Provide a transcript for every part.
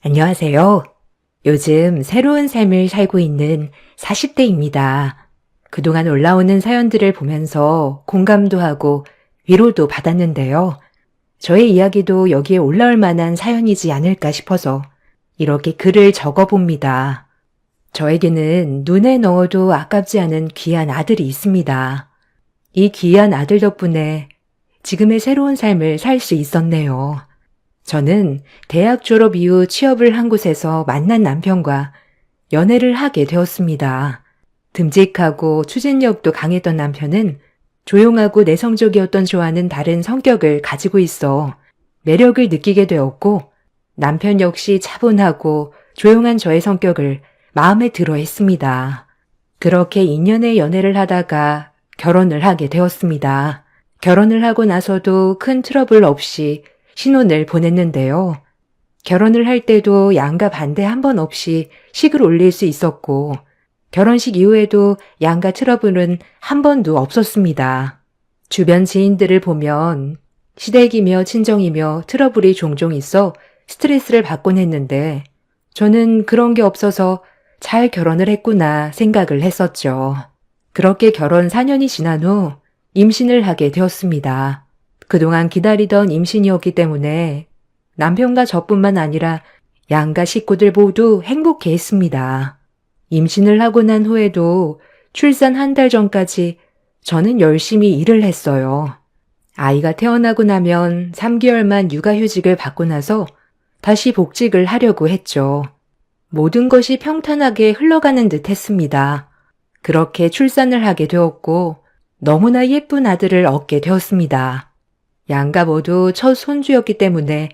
안녕하세요. 요즘 새로운 삶을 살고 있는 40대입니다. 그동안 올라오는 사연들을 보면서 공감도 하고 위로도 받았는데요. 저의 이야기도 여기에 올라올 만한 사연이지 않을까 싶어서 이렇게 글을 적어봅니다. 저에게는 눈에 넣어도 아깝지 않은 귀한 아들이 있습니다. 이 귀한 아들 덕분에 지금의 새로운 삶을 살 수 있었네요. 저는 대학 졸업 이후 취업을 한 곳에서 만난 남편과 연애를 하게 되었습니다. 듬직하고 추진력도 강했던 남편은 조용하고 내성적이었던 저와는 다른 성격을 가지고 있어 매력을 느끼게 되었고, 남편 역시 차분하고 조용한 저의 성격을 마음에 들어 했습니다. 그렇게 2년의 연애를 하다가 결혼을 하게 되었습니다. 결혼을 하고 나서도 큰 트러블 없이 신혼을 보냈는데요. 결혼을 할 때도 양가 반대 한 번 없이 식을 올릴 수 있었고, 결혼식 이후에도 양가 트러블은 한 번도 없었습니다. 주변 지인들을 보면 시댁이며 친정이며 트러블이 종종 있어 스트레스를 받곤 했는데, 저는 그런 게 없어서 잘 결혼을 했구나 생각을 했었죠. 그렇게 결혼 4년이 지난 후 임신을 하게 되었습니다. 그동안 기다리던 임신이었기 때문에 남편과 저뿐만 아니라 양가 식구들 모두 행복해 했습니다. 임신을 하고 난 후에도 출산 한 달 전까지 저는 열심히 일을 했어요. 아이가 태어나고 나면 3개월만 육아휴직을 받고 나서 다시 복직을 하려고 했죠. 모든 것이 평탄하게 흘러가는 듯 했습니다. 그렇게 출산을 하게 되었고 너무나 예쁜 아들을 얻게 되었습니다. 양가 모두 첫 손주였기 때문에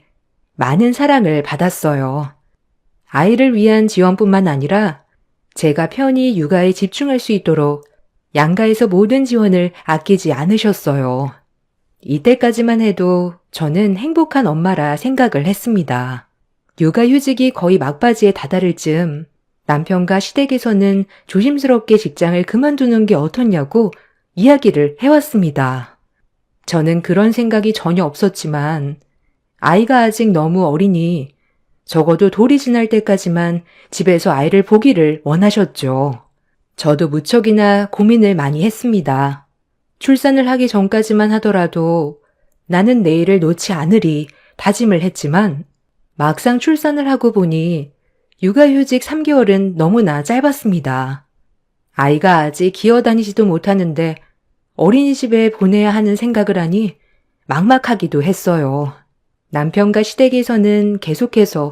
많은 사랑을 받았어요. 아이를 위한 지원뿐만 아니라 제가 편히 육아에 집중할 수 있도록 양가에서 모든 지원을 아끼지 않으셨어요. 이때까지만 해도 저는 행복한 엄마라 생각을 했습니다. 육아휴직이 거의 막바지에 다다를 즈음 남편과 시댁에서는 조심스럽게 직장을 그만두는 게 어떻냐고 이야기를 해왔습니다. 저는 그런 생각이 전혀 없었지만 아이가 아직 너무 어리니 적어도 돌이 지날 때까지만 집에서 아이를 보기를 원하셨죠. 저도 무척이나 고민을 많이 했습니다. 출산을 하기 전까지만 하더라도 나는 내일을 놓지 않으리 다짐을 했지만 막상 출산을 하고 보니 육아휴직 3개월은 너무나 짧았습니다. 아이가 아직 기어다니지도 못하는데 어린이집에 보내야 하는 생각을 하니 막막하기도 했어요. 남편과 시댁에서는 계속해서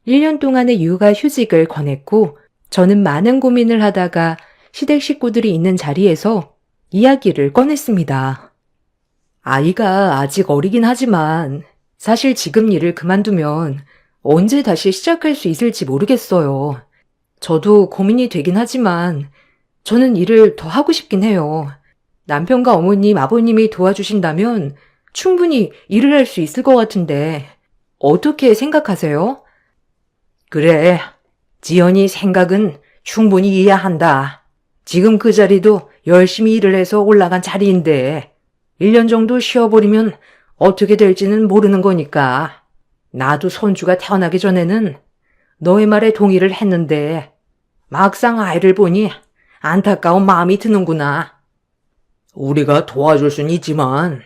1년 동안의 육아휴직을 권했고, 저는 많은 고민을 하다가 시댁 식구들이 있는 자리에서 이야기를 꺼냈습니다. 아이가 아직 어리긴 하지만 사실 지금 일을 그만두면 언제 다시 시작할 수 있을지 모르겠어요. 저도 고민이 되긴 하지만 저는 일을 더 하고 싶긴 해요. 남편과 어머님, 아버님이 도와주신다면 충분히 일을 할 수 있을 것 같은데 어떻게 생각하세요? 그래, 지연이 생각은 충분히 이해한다. 지금 그 자리도 열심히 일을 해서 올라간 자리인데 1년 정도 쉬어버리면 어떻게 될지는 모르는 거니까. 나도 손주가 태어나기 전에는 너의 말에 동의를 했는데 막상 아이를 보니 안타까운 마음이 드는구나. 우리가 도와줄 순 있지만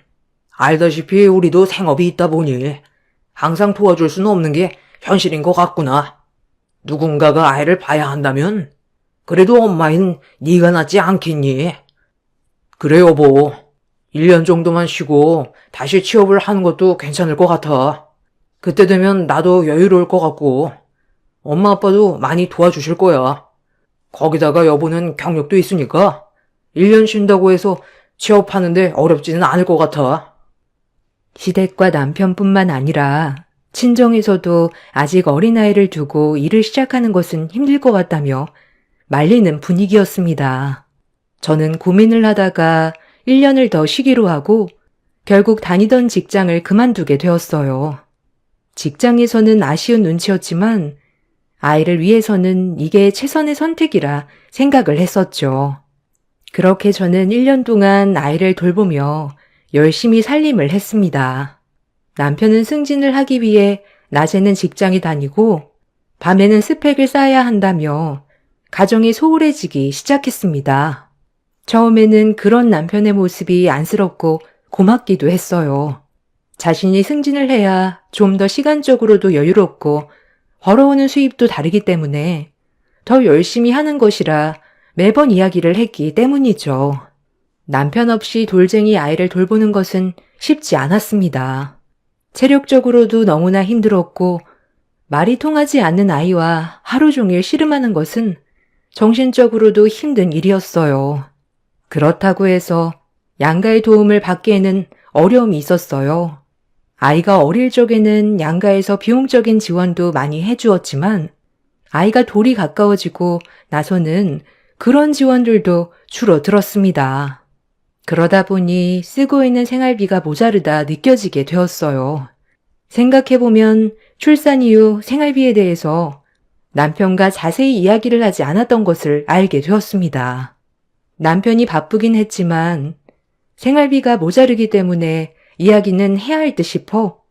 알다시피 우리도 생업이 있다 보니 항상 도와줄 수는 없는 게 현실인 것 같구나. 누군가가 아이를 봐야 한다면 그래도 엄마인 네가 낫지 않겠니? 그래 여보, 1년 정도만 쉬고 다시 취업을 하는 것도 괜찮을 것 같아. 그때 되면 나도 여유로울 것 같고 엄마 아빠도 많이 도와주실 거야. 거기다가 여보는 경력도 있으니까 1년 쉰다고 해서 취업하는데 어렵지는 않을 것 같아. 시댁과 남편뿐만 아니라 친정에서도 아직 어린아이를 두고 일을 시작하는 것은 힘들 것 같다며 말리는 분위기였습니다. 저는 고민을 하다가 1년을 더 쉬기로 하고 결국 다니던 직장을 그만두게 되었어요. 직장에서는 아쉬운 눈치였지만 아이를 위해서는 이게 최선의 선택이라 생각을 했었죠. 그렇게 저는 1년 동안 아이를 돌보며 열심히 살림을 했습니다. 남편은 승진을 하기 위해 낮에는 직장에 다니고 밤에는 스펙을 쌓아야 한다며 가정이 소홀해지기 시작했습니다. 처음에는 그런 남편의 모습이 안쓰럽고 고맙기도 했어요. 자신이 승진을 해야 좀 더 시간적으로도 여유롭고 벌어오는 수입도 다르기 때문에 더 열심히 하는 것이라 매번 이야기를 했기 때문이죠. 남편 없이 돌쟁이 아이를 돌보는 것은 쉽지 않았습니다. 체력적으로도 너무나 힘들었고 말이 통하지 않는 아이와 하루 종일 씨름하는 것은 정신적으로도 힘든 일이었어요. 그렇다고 해서 양가의 도움을 받기에는 어려움이 있었어요. 아이가 어릴 적에는 양가에서 비용적인 지원도 많이 해주었지만 아이가 돌이 가까워지고 나서는 그런 지원들도 줄어들었습니다. 그러다 보니 쓰고 있는 생활비가 모자르다 느껴지게 되었어요. 생각해보면 출산 이후 생활비에 대해서 남편과 자세히 이야기를 하지 않았던 것을 알게 되었습니다. 남편이 바쁘긴 했지만 생활비가 모자르기 때문에 이야기는 해야 할 듯 싶어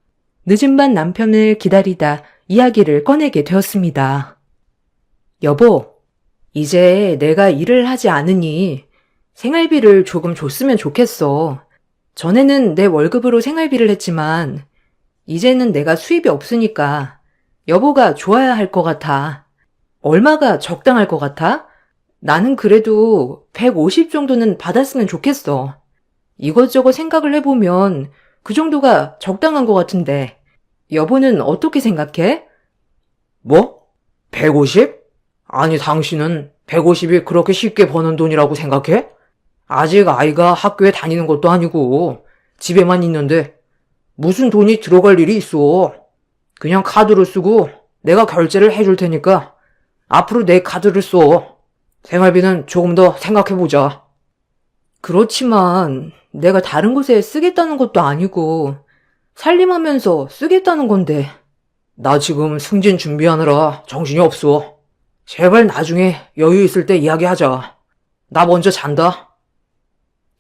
늦은 밤 남편을 기다리다 이야기를 꺼내게 되었습니다. 여보, 이제 내가 일을 하지 않으니 생활비를 조금 줬으면 좋겠어. 전에는 내 월급으로 생활비를 했지만 이제는 내가 수입이 없으니까 여보가 좋아야 할 것 같아. 얼마가 적당할 것 같아? 나는 그래도 150 정도는 받았으면 좋겠어. 이것저것 생각을 해보면 그 정도가 적당한 것 같은데 여보는 어떻게 생각해? 뭐? 150? 아니, 당신은 150이 그렇게 쉽게 버는 돈이라고 생각해? 아직 아이가 학교에 다니는 것도 아니고 집에만 있는데 무슨 돈이 들어갈 일이 있어. 그냥 카드로 쓰고 내가 결제를 해줄 테니까 앞으로 내 카드를 써. 생활비는 조금 더 생각해보자. 그렇지만 내가 다른 곳에 쓰겠다는 것도 아니고 살림하면서 쓰겠다는 건데. 나 지금 승진 준비하느라 정신이 없어. 제발 나중에 여유 있을 때 이야기하자. 나 먼저 잔다.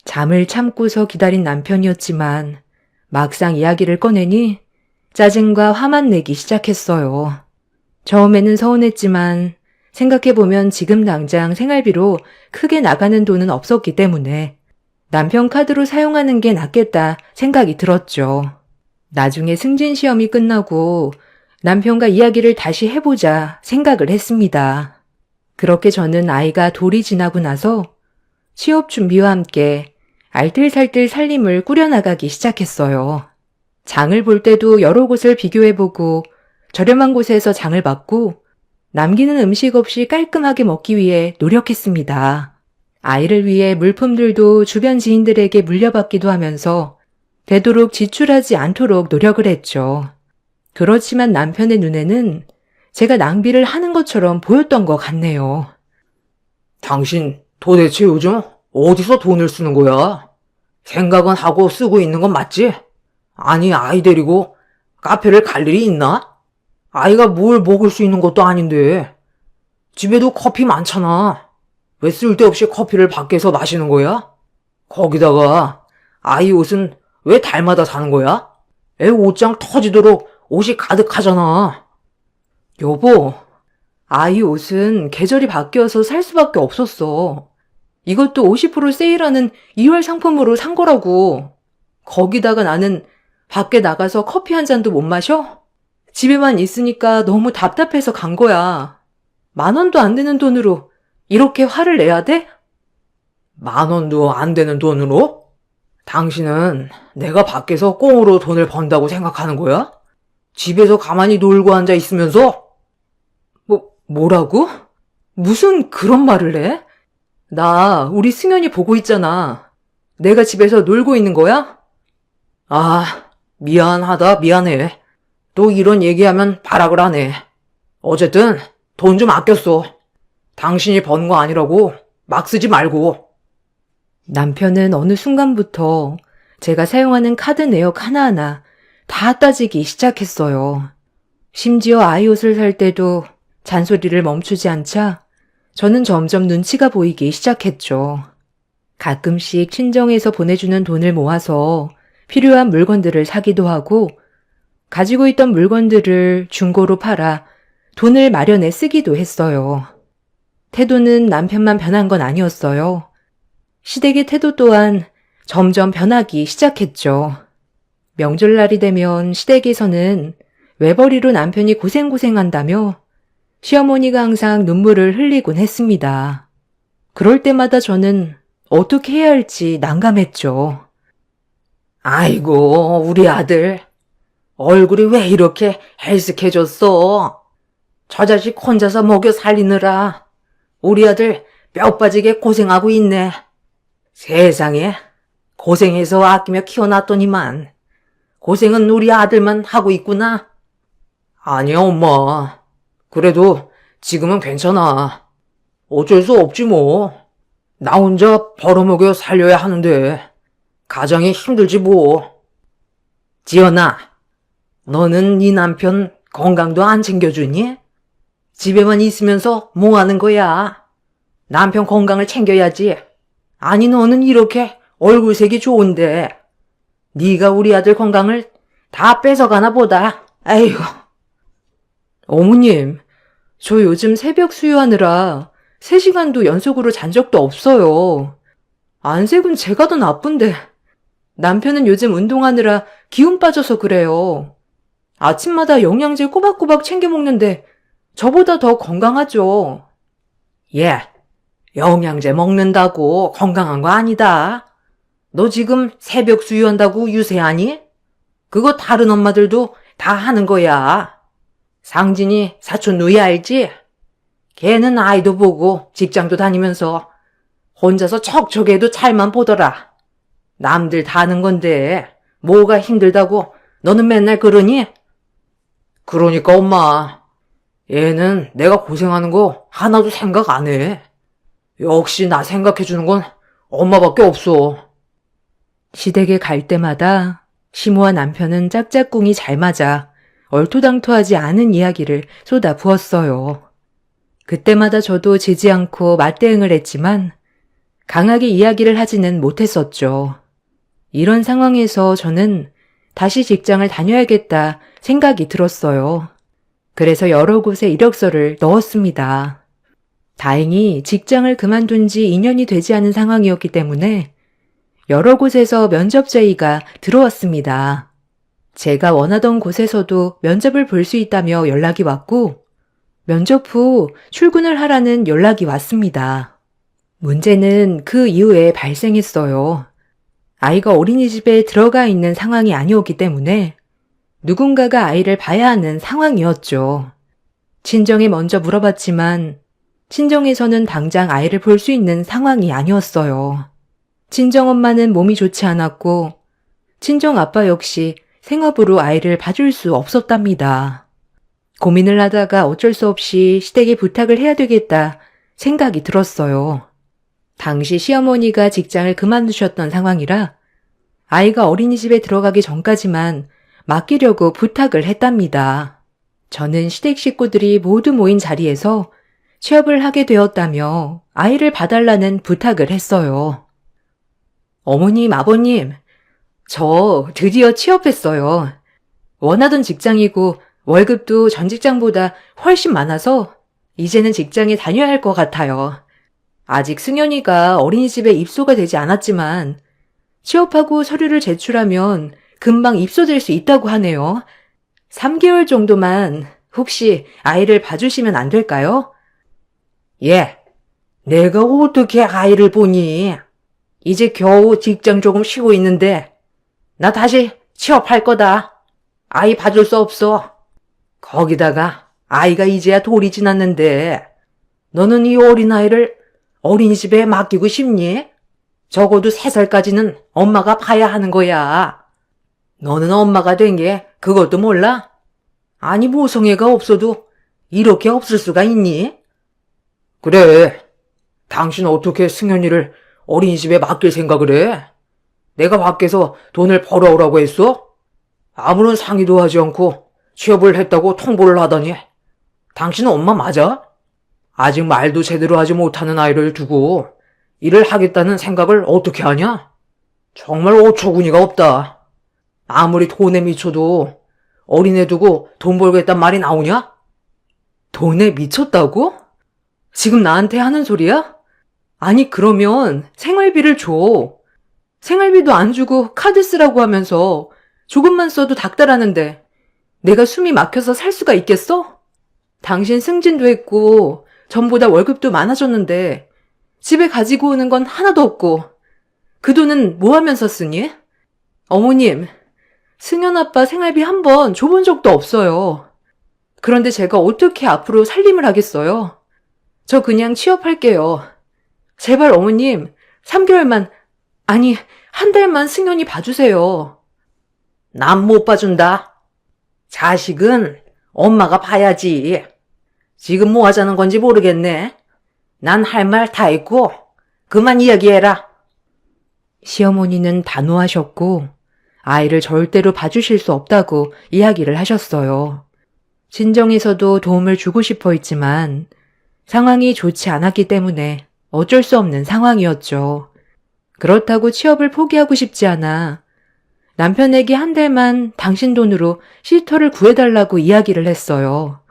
잠을 참고서 기다린 남편이었지만 막상 이야기를 꺼내니 짜증과 화만 내기 시작했어요. 처음에는 서운했지만 생각해보면 지금 당장 생활비로 크게 나가는 돈은 없었기 때문에 남편 카드로 사용하는 게 낫겠다 생각이 들었죠. 나중에 승진 시험이 끝나고 남편과 이야기를 다시 해보자 생각을 했습니다. 그렇게 저는 아이가 돌이 지나고 나서 취업 준비와 함께 알뜰살뜰 살림을 꾸려나가기 시작했어요. 장을 볼 때도 여러 곳을 비교해보고 저렴한 곳에서 장을 봤고 남기는 음식 없이 깔끔하게 먹기 위해 노력했습니다. 아이를 위해 물품들도 주변 지인들에게 물려받기도 하면서 되도록 지출하지 않도록 노력을 했죠. 그렇지만 남편의 눈에는 제가 낭비를 하는 것처럼 보였던 것 같네요. 당신 도대체 요즘 어디서 돈을 쓰는 거야? 생각은 하고 쓰고 있는 건 맞지? 아니, 아이 데리고 카페를 갈 일이 있나? 아이가 뭘 먹을 수 있는 것도 아닌데. 집에도 커피 많잖아. 왜 쓸데없이 커피를 밖에서 마시는 거야? 거기다가 아이 옷은 왜 달마다 사는 거야? 애 옷장 터지도록 옷이 가득하잖아. 여보, 아이 옷은 계절이 바뀌어서 살 수밖에 없었어. 이것도 50% 세일하는 2월 상품으로 산 거라고. 거기다가 나는 밖에 나가서 커피 한 잔도 못 마셔? 집에만 있으니까 너무 답답해서 간 거야. 10,000원도 안 되는 돈으로 이렇게 화를 내야 돼? 10,000원도 안 되는 돈으로? 당신은 내가 밖에서 꽁으로 돈을 번다고 생각하는 거야? 집에서 가만히 놀고 앉아 있으면서? 뭐라고? 무슨 그런 말을 해? 나 우리 승현이 보고 있잖아. 내가 집에서 놀고 있는 거야? 아, 미안하다, 미안해. 또 이런 얘기하면 발악을 하네. 어쨌든 돈 좀 아껴 써. 당신이 번 거 아니라고 막 쓰지 말고. 남편은 어느 순간부터 제가 사용하는 카드 내역 하나하나 다 따지기 시작했어요. 심지어 아이 옷을 살 때도 잔소리를 멈추지 않자 저는 점점 눈치가 보이기 시작했죠. 가끔씩 친정에서 보내주는 돈을 모아서 필요한 물건들을 사기도 하고 가지고 있던 물건들을 중고로 팔아 돈을 마련해 쓰기도 했어요. 태도는 남편만 변한 건 아니었어요. 시댁의 태도 또한 점점 변하기 시작했죠. 명절날이 되면 시댁에서는 외벌이로 남편이 고생한다며 시어머니가 항상 눈물을 흘리곤 했습니다. 그럴 때마다 저는 어떻게 해야 할지 난감했죠. 아이고, 우리 아들. 얼굴이 왜 이렇게 헬쓱해졌어? 저 자식 혼자서 먹여 살리느라 우리 아들 뼈 빠지게 고생하고 있네. 세상에, 고생해서 아끼며 키워놨더니만 고생은 우리 아들만 하고 있구나. 아니야, 엄마. 그래도 지금은 괜찮아. 어쩔 수 없지 뭐. 나 혼자 벌어먹여 살려야 하는데 가장이 힘들지 뭐. 지연아, 너는 네 남편 건강도 안 챙겨주니? 집에만 있으면서 뭐 하는 거야? 남편 건강을 챙겨야지. 아니, 너는 이렇게 얼굴색이 좋은데 네가 우리 아들 건강을 다 뺏어가나 보다. 아이고. 어머님, 저 요즘 새벽 수유하느라 3시간도 연속으로 잔 적도 없어요. 안색은 제가 더 나쁜데 남편은 요즘 운동하느라 기운 빠져서 그래요. 아침마다 영양제 꼬박꼬박 챙겨 먹는데 저보다 더 건강하죠. 얘, 영양제 먹는다고 건강한 거 아니다. 너 지금 새벽 수유한다고 유세하니? 그거 다른 엄마들도 다 하는 거야. 상진이 사촌 누이 알지? 걔는 아이도 보고 직장도 다니면서 혼자서 척척해도 잘만 보더라. 남들 다 하는 건데 뭐가 힘들다고 너는 맨날 그러니? 그러니까 엄마, 얘는 내가 고생하는 거 하나도 생각 안 해. 역시 나 생각해주는 건 엄마밖에 없어. 시댁에 갈 때마다 시모와 남편은 짝짝꿍이 잘 맞아 얼토당토하지 않은 이야기를 쏟아 부었어요. 그때마다 저도 지지 않고 맞대응을 했지만 강하게 이야기를 하지는 못했었죠. 이런 상황에서 저는 다시 직장을 다녀야겠다 생각이 들었어요. 그래서 여러 곳에 이력서를 넣었습니다. 다행히 직장을 그만둔 지 2년이 되지 않은 상황이었기 때문에 여러 곳에서 면접 제의가 들어왔습니다. 제가 원하던 곳에서도 면접을 볼 수 있다며 연락이 왔고 면접 후 출근을 하라는 연락이 왔습니다. 문제는 그 이후에 발생했어요. 아이가 어린이집에 들어가 있는 상황이 아니었기 때문에 누군가가 아이를 봐야 하는 상황이었죠. 친정에 먼저 물어봤지만 친정에서는 당장 아이를 볼 수 있는 상황이 아니었어요. 친정엄마는 몸이 좋지 않았고 친정아빠 역시 생업으로 아이를 봐줄 수 없었답니다. 고민을 하다가 어쩔 수 없이 시댁에 부탁을 해야 되겠다 생각이 들었어요. 당시 시어머니가 직장을 그만두셨던 상황이라 아이가 어린이집에 들어가기 전까지만 맡기려고 부탁을 했답니다. 저는 시댁 식구들이 모두 모인 자리에서 취업을 하게 되었다며 아이를 봐달라는 부탁을 했어요. 어머님, 아버님, 저 드디어 취업했어요. 원하던 직장이고 월급도 전 직장보다 훨씬 많아서 이제는 직장에 다녀야 할 것 같아요. 아직 승현이가 어린이집에 입소가 되지 않았지만 취업하고 서류를 제출하면 금방 입소될 수 있다고 하네요. 3개월 정도만 혹시 아이를 봐주시면 안 될까요? 예, 내가 어떻게 아이를 보니? 이제 겨우 직장 조금 쉬고 있는데 나 다시 취업할 거다. 아이 봐줄 수 없어. 거기다가 아이가 이제야 돌이 지났는데 너는 이 어린아이를 어린이집에 맡기고 싶니? 적어도 3살까지는 엄마가 봐야 하는 거야. 너는 엄마가 된 게 그것도 몰라? 아니, 모성애가 없어도 이렇게 없을 수가 있니? 그래, 당신 어떻게 승현이를 어린이집에 맡길 생각을 해? 내가 밖에서 돈을 벌어오라고 했어? 아무런 상의도 하지 않고 취업을 했다고 통보를 하다니. 당신 엄마 맞아? 아직 말도 제대로 하지 못하는 아이를 두고 일을 하겠다는 생각을 어떻게 하냐? 정말 어처구니가 없다. 아무리 돈에 미쳐도 어린애 두고 돈 벌겠단 말이 나오냐? 돈에 미쳤다고? 지금 나한테 하는 소리야? 아니, 그러면 생활비를 줘. 생활비도 안 주고 카드 쓰라고 하면서 조금만 써도 닥달하는데 내가 숨이 막혀서 살 수가 있겠어? 당신 승진도 했고 전보다 월급도 많아졌는데 집에 가지고 오는 건 하나도 없고 그 돈은 뭐 하면서 쓰니? 어머님, 승현 아빠 생활비 한 번 줘본 적도 없어요. 그런데 제가 어떻게 앞으로 살림을 하겠어요? 저 그냥 취업할게요. 제발 어머님, 3개월만, 아니, 한 달만 승현이 봐주세요. 난 못 봐준다. 자식은 엄마가 봐야지. 지금 뭐 하자는 건지 모르겠네. 난 할 말 다 했고, 그만 이야기해라. 시어머니는 단호하셨고 아이를 절대로 봐주실 수 없다고 이야기를 하셨어요. 친정에서도 도움을 주고 싶어 했지만 상황이 좋지 않았기 때문에 어쩔 수 없는 상황이었죠. 그렇다고 취업을 포기하고 싶지 않아 남편에게 한 달만 당신 돈으로 시터를 구해달라고 이야기를 했어요.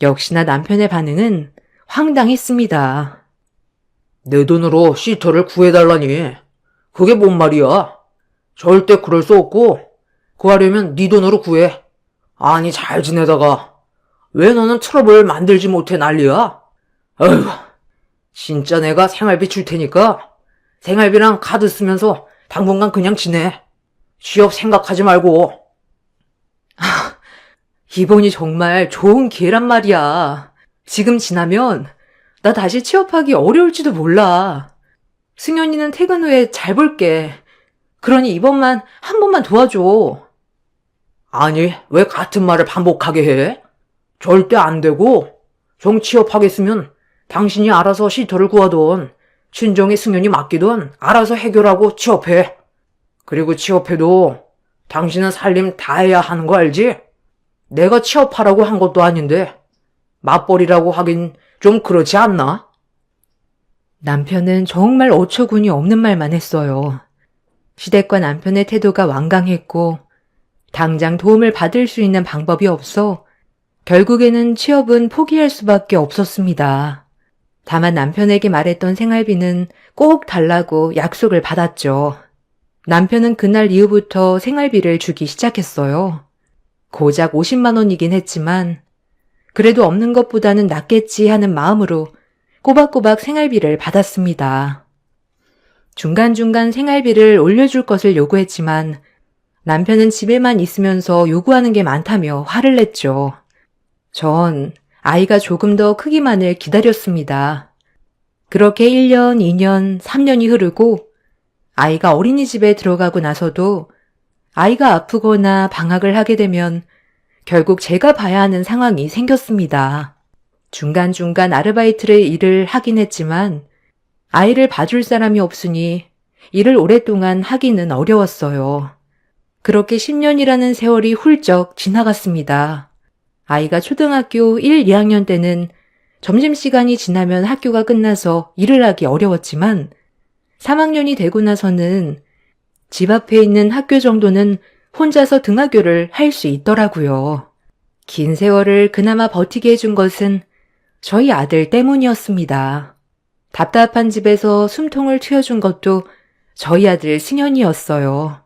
역시나 남편의 반응은 황당했습니다. 내 돈으로 시터를 구해달라니. 그게 뭔 말이야? 절대 그럴 수 없고, 구하려면 네 돈으로 구해. 아니, 잘 지내다가 왜 너는 트러블 만들지 못해 난리야? 어휴, 진짜 내가 생활비 줄 테니까 생활비랑 카드 쓰면서 당분간 그냥 지내. 취업 생각하지 말고. 이번이 정말 좋은 기회란 말이야. 지금 지나면 나 다시 취업하기 어려울지도 몰라. 승현이는 퇴근 후에 잘 볼게. 그러니 이번만 한 번만 도와줘. 아니, 왜 같은 말을 반복하게 해? 절대 안 되고, 정 취업하겠으면 당신이 알아서 시터를 구하던, 친정에 승연이 맡기던 알아서 해결하고 취업해. 그리고 취업해도 당신은 살림 다 해야 하는 거 알지? 내가 취업하라고 한 것도 아닌데 맞벌이라고 하긴 좀 그렇지 않나? 남편은 정말 어처구니 없는 말만 했어요. 시댁과 남편의 태도가 완강했고 당장 도움을 받을 수 있는 방법이 없어 결국에는 취업은 포기할 수밖에 없었습니다. 다만 남편에게 말했던 생활비는 꼭 달라고 약속을 받았죠. 남편은 그날 이후부터 생활비를 주기 시작했어요. 고작 50만 원이긴 했지만 그래도 없는 것보다는 낫겠지 하는 마음으로 꼬박꼬박 생활비를 받았습니다. 중간중간 생활비를 올려줄 것을 요구했지만 남편은 집에만 있으면서 요구하는 게 많다며 화를 냈죠. 전 아이가 조금 더 크기만을 기다렸습니다. 그렇게 1년, 2년, 3년이 흐르고 아이가 어린이집에 들어가고 나서도 아이가 아프거나 방학을 하게 되면 결국 제가 봐야 하는 상황이 생겼습니다. 중간중간 아르바이트를 일을 하긴 했지만 아이를 봐줄 사람이 없으니 일을 오랫동안 하기는 어려웠어요. 그렇게 10년이라는 세월이 훌쩍 지나갔습니다. 아이가 초등학교 1, 2학년 때는 점심시간이 지나면 학교가 끝나서 일을 하기 어려웠지만 3학년이 되고 나서는 집 앞에 있는 학교 정도는 혼자서 등하교를 할 수 있더라고요. 긴 세월을 그나마 버티게 해준 것은 저희 아들 때문이었습니다. 답답한 집에서 숨통을 트여준 것도 저희 아들 승현이었어요.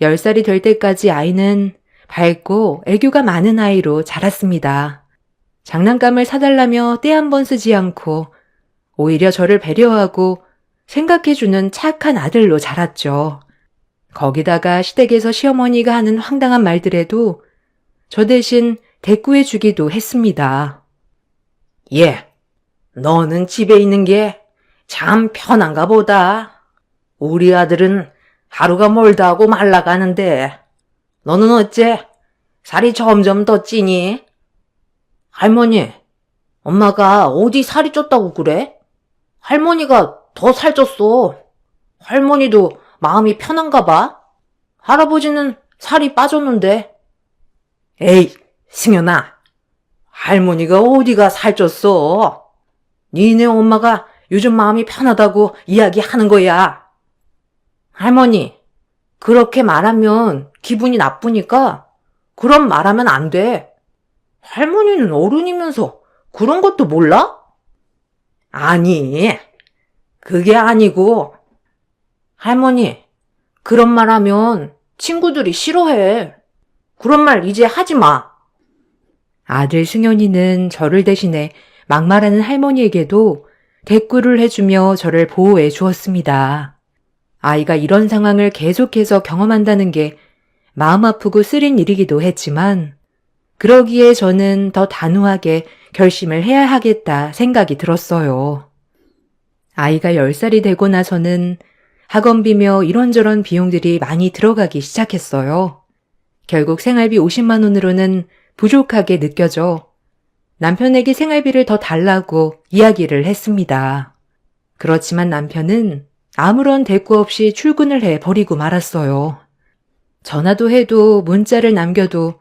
10살이 될 때까지 아이는 밝고 애교가 많은 아이로 자랐습니다. 장난감을 사달라며 때 한 번 쓰지 않고 오히려 저를 배려하고 생각해주는 착한 아들로 자랐죠. 거기다가 시댁에서 시어머니가 하는 황당한 말들에도 저 대신 대꾸해주기도 했습니다. 예, 너는 집에 있는 게 참 편한가 보다. 우리 아들은 하루가 멀다 하고 말라가는데 너는 어째 살이 점점 더 찌니? 할머니, 엄마가 어디 살이 쪘다고 그래? 할머니가 더 살쪘어. 할머니도 마음이 편한가 봐. 할아버지는 살이 빠졌는데. 에이, 승현아. 할머니가 어디가 살쪘어? 니네 엄마가 요즘 마음이 편하다고 이야기하는 거야. 할머니, 그렇게 말하면 기분이 나쁘니까 그럼 말하면 안 돼. 할머니는 어른이면서 그런 것도 몰라? 아니, 그게 아니고. 할머니, 그런 말 하면 친구들이 싫어해. 그런 말 이제 하지 마. 아들 승현이는 저를 대신해 막말하는 할머니에게도 대꾸를 해주며 저를 보호해 주었습니다. 아이가 이런 상황을 계속해서 경험한다는 게 마음 아프고 쓰린 일이기도 했지만 그러기에 저는 더 단호하게 결심을 해야 하겠다 생각이 들었어요. 아이가 10살이 되고 나서는 학원비며 이런저런 비용들이 많이 들어가기 시작했어요. 결국 생활비 50만 원으로는 부족하게 느껴져 남편에게 생활비를 더 달라고 이야기를 했습니다. 그렇지만 남편은 아무런 대꾸 없이 출근을 해 버리고 말았어요. 전화도 해도 문자를 남겨도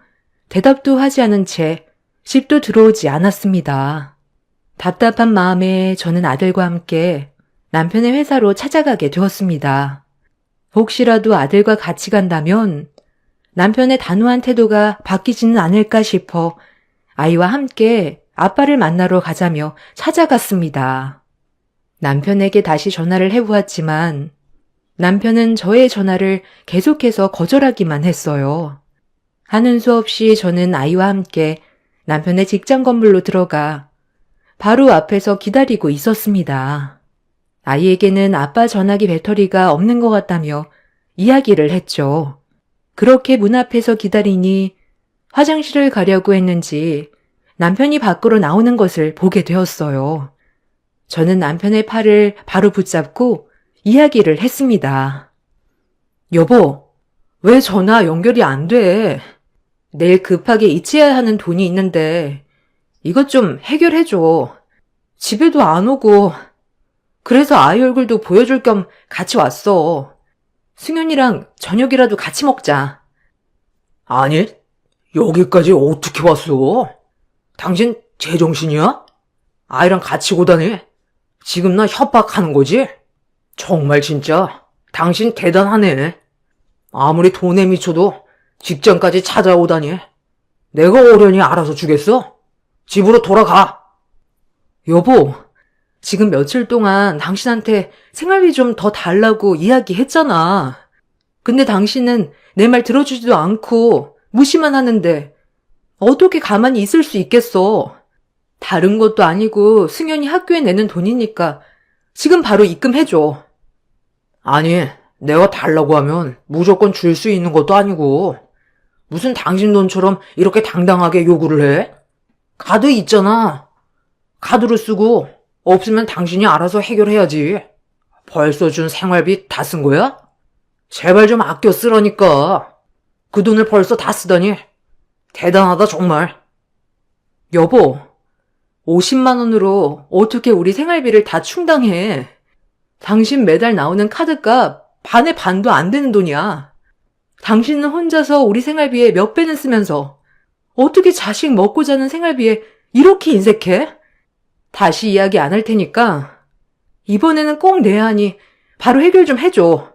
대답도 하지 않은 채 집도 들어오지 않았습니다. 답답한 마음에 저는 아들과 함께 남편의 회사로 찾아가게 되었습니다. 혹시라도 아들과 같이 간다면 남편의 단호한 태도가 바뀌지는 않을까 싶어 아이와 함께 아빠를 만나러 가자며 찾아갔습니다. 남편에게 다시 전화를 해보았지만 남편은 저의 전화를 계속해서 거절하기만 했어요. 하는 수 없이 저는 아이와 함께 남편의 직장 건물로 들어가 바로 앞에서 기다리고 있었습니다. 아이에게는 아빠 전화기 배터리가 없는 것 같다며 이야기를 했죠. 그렇게 문 앞에서 기다리니 화장실을 가려고 했는지 남편이 밖으로 나오는 것을 보게 되었어요. 저는 남편의 팔을 바로 붙잡고 이야기를 했습니다. 여보, 왜 전화 연결이 안 돼? 내일 급하게 이체해야 하는 돈이 있는데 이것 좀 해결해줘. 집에도 안 오고 그래서 아이 얼굴도 보여줄 겸 같이 왔어. 승현이랑 저녁이라도 같이 먹자. 아니, 여기까지 어떻게 왔어? 당신 제정신이야? 아이랑 같이 오다니? 지금 나 협박하는 거지? 정말 진짜 당신 대단하네. 아무리 돈에 미쳐도 직장까지 찾아오다니. 내가 어련히 알아서 주겠어? 집으로 돌아가. 여보, 지금 며칠 동안 당신한테 생활비 좀 더 달라고 이야기했잖아. 근데 당신은 내 말 들어주지도 않고 무시만 하는데 어떻게 가만히 있을 수 있겠어. 다른 것도 아니고 승현이 학교에 내는 돈이니까 지금 바로 입금해줘. 아니, 내가 달라고 하면 무조건 줄 수 있는 것도 아니고 무슨 당신 돈처럼 이렇게 당당하게 요구를 해? 카드 있잖아. 카드로 쓰고 없으면 당신이 알아서 해결해야지. 벌써 준 생활비 다 쓴 거야? 제발 좀 아껴 쓰라니까. 그 돈을 벌써 다 쓰다니. 대단하다 정말. 여보, 50만 원으로 어떻게 우리 생활비를 다 충당해. 당신 매달 나오는 카드값 반의 반도 안 되는 돈이야. 당신은 혼자서 우리 생활비에 몇 배는 쓰면서 어떻게 자식 먹고 자는 생활비에 이렇게 인색해? 다시 이야기 안 할 테니까 이번에는 꼭 내야 하니 바로 해결 좀 해줘.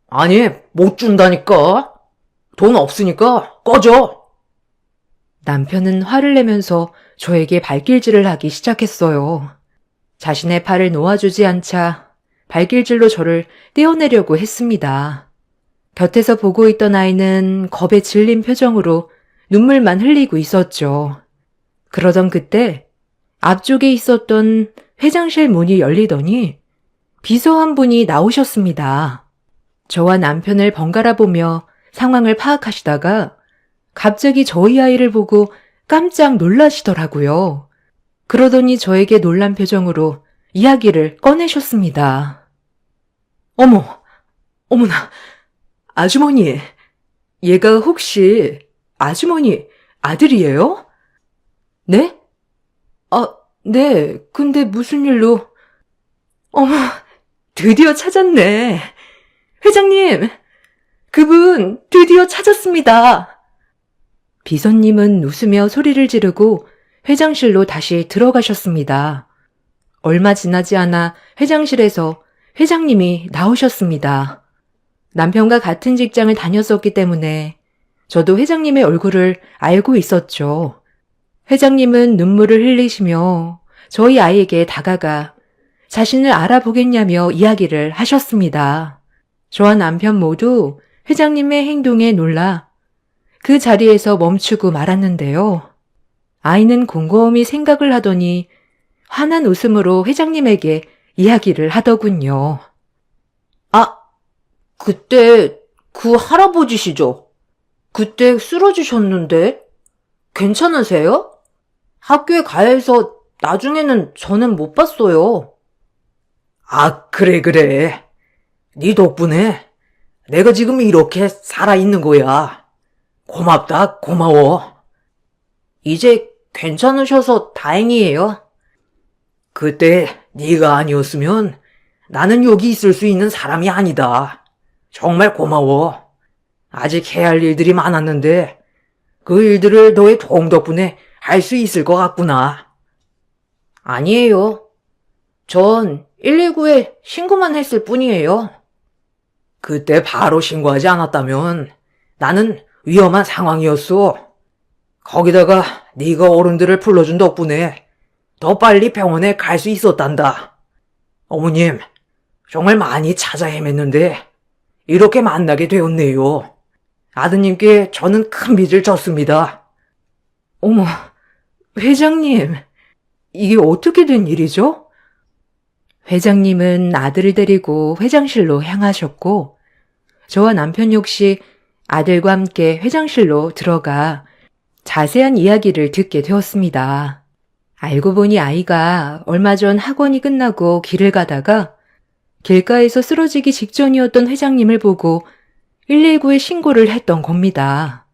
아니, 못 준다니까. 돈 없으니까 꺼져. 남편은 화를 내면서 저에게 발길질을 하기 시작했어요. 자신의 팔을 놓아주지 않자 발길질로 저를 떼어내려고 했습니다. 곁에서 보고 있던 아이는 겁에 질린 표정으로 눈물만 흘리고 있었죠. 그러던 그때 앞쪽에 있었던 회장실 문이 열리더니 비서 한 분이 나오셨습니다. 저와 남편을 번갈아 보며 상황을 파악하시다가 갑자기 저희 아이를 보고 깜짝 놀라시더라고요. 그러더니 저에게 놀란 표정으로 이야기를 꺼내셨습니다. 어머나, 아주머니, 얘가 혹시 아주머니 아들이에요? 네? 네, 근데 무슨 일로? 어머, 드디어 찾았네. 회장님, 그분 드디어 찾았습니다. 비서님은 웃으며 소리를 지르고 회장실로 다시 들어가셨습니다. 얼마 지나지 않아 회장실에서 회장님이 나오셨습니다. 남편과 같은 직장을 다녔었기 때문에 저도 회장님의 얼굴을 알고 있었죠. 회장님은 눈물을 흘리시며 저희 아이에게 다가가 자신을 알아보겠냐며 이야기를 하셨습니다. 저와 남편 모두 회장님의 행동에 놀라 그 자리에서 멈추고 말았는데요. 아이는 곰곰이 생각을 하더니 환한 웃음으로 회장님에게 이야기를 하더군요. 아, 그때 그 할아버지시죠? 그때 쓰러지셨는데 괜찮으세요? 학교에 가야 해서 나중에는 저는 못 봤어요. 아, 그래. 네 덕분에 내가 지금 이렇게 살아있는 거야. 고맙다, 고마워. 이제 괜찮으셔서 다행이에요. 그때 네가 아니었으면 나는 여기 있을 수 있는 사람이 아니다. 정말 고마워. 아직 해야 할 일들이 많았는데 그 일들을 너의 도움 덕분에 할 수 있을 것 같구나. 아니에요. 전 119에 신고만 했을 뿐이에요. 그때 바로 신고하지 않았다면 나는 위험한 상황이었어. 거기다가 네가 어른들을 불러준 덕분에 더 빨리 병원에 갈 수 있었단다. 어머님, 정말 많이 찾아 헤맸는데 이렇게 만나게 되었네요. 아드님께 저는 큰 빚을 졌습니다. 어머, 회장님, 이게 어떻게 된 일이죠? 회장님은 아들을 데리고 회장실로 향하셨고 저와 남편 역시 아들과 함께 회장실로 들어가 자세한 이야기를 듣게 되었습니다. 알고 보니 아이가 얼마 전 학원이 끝나고 길을 가다가 길가에서 쓰러지기 직전이었던 회장님을 보고 119에 신고를 했던 겁니다.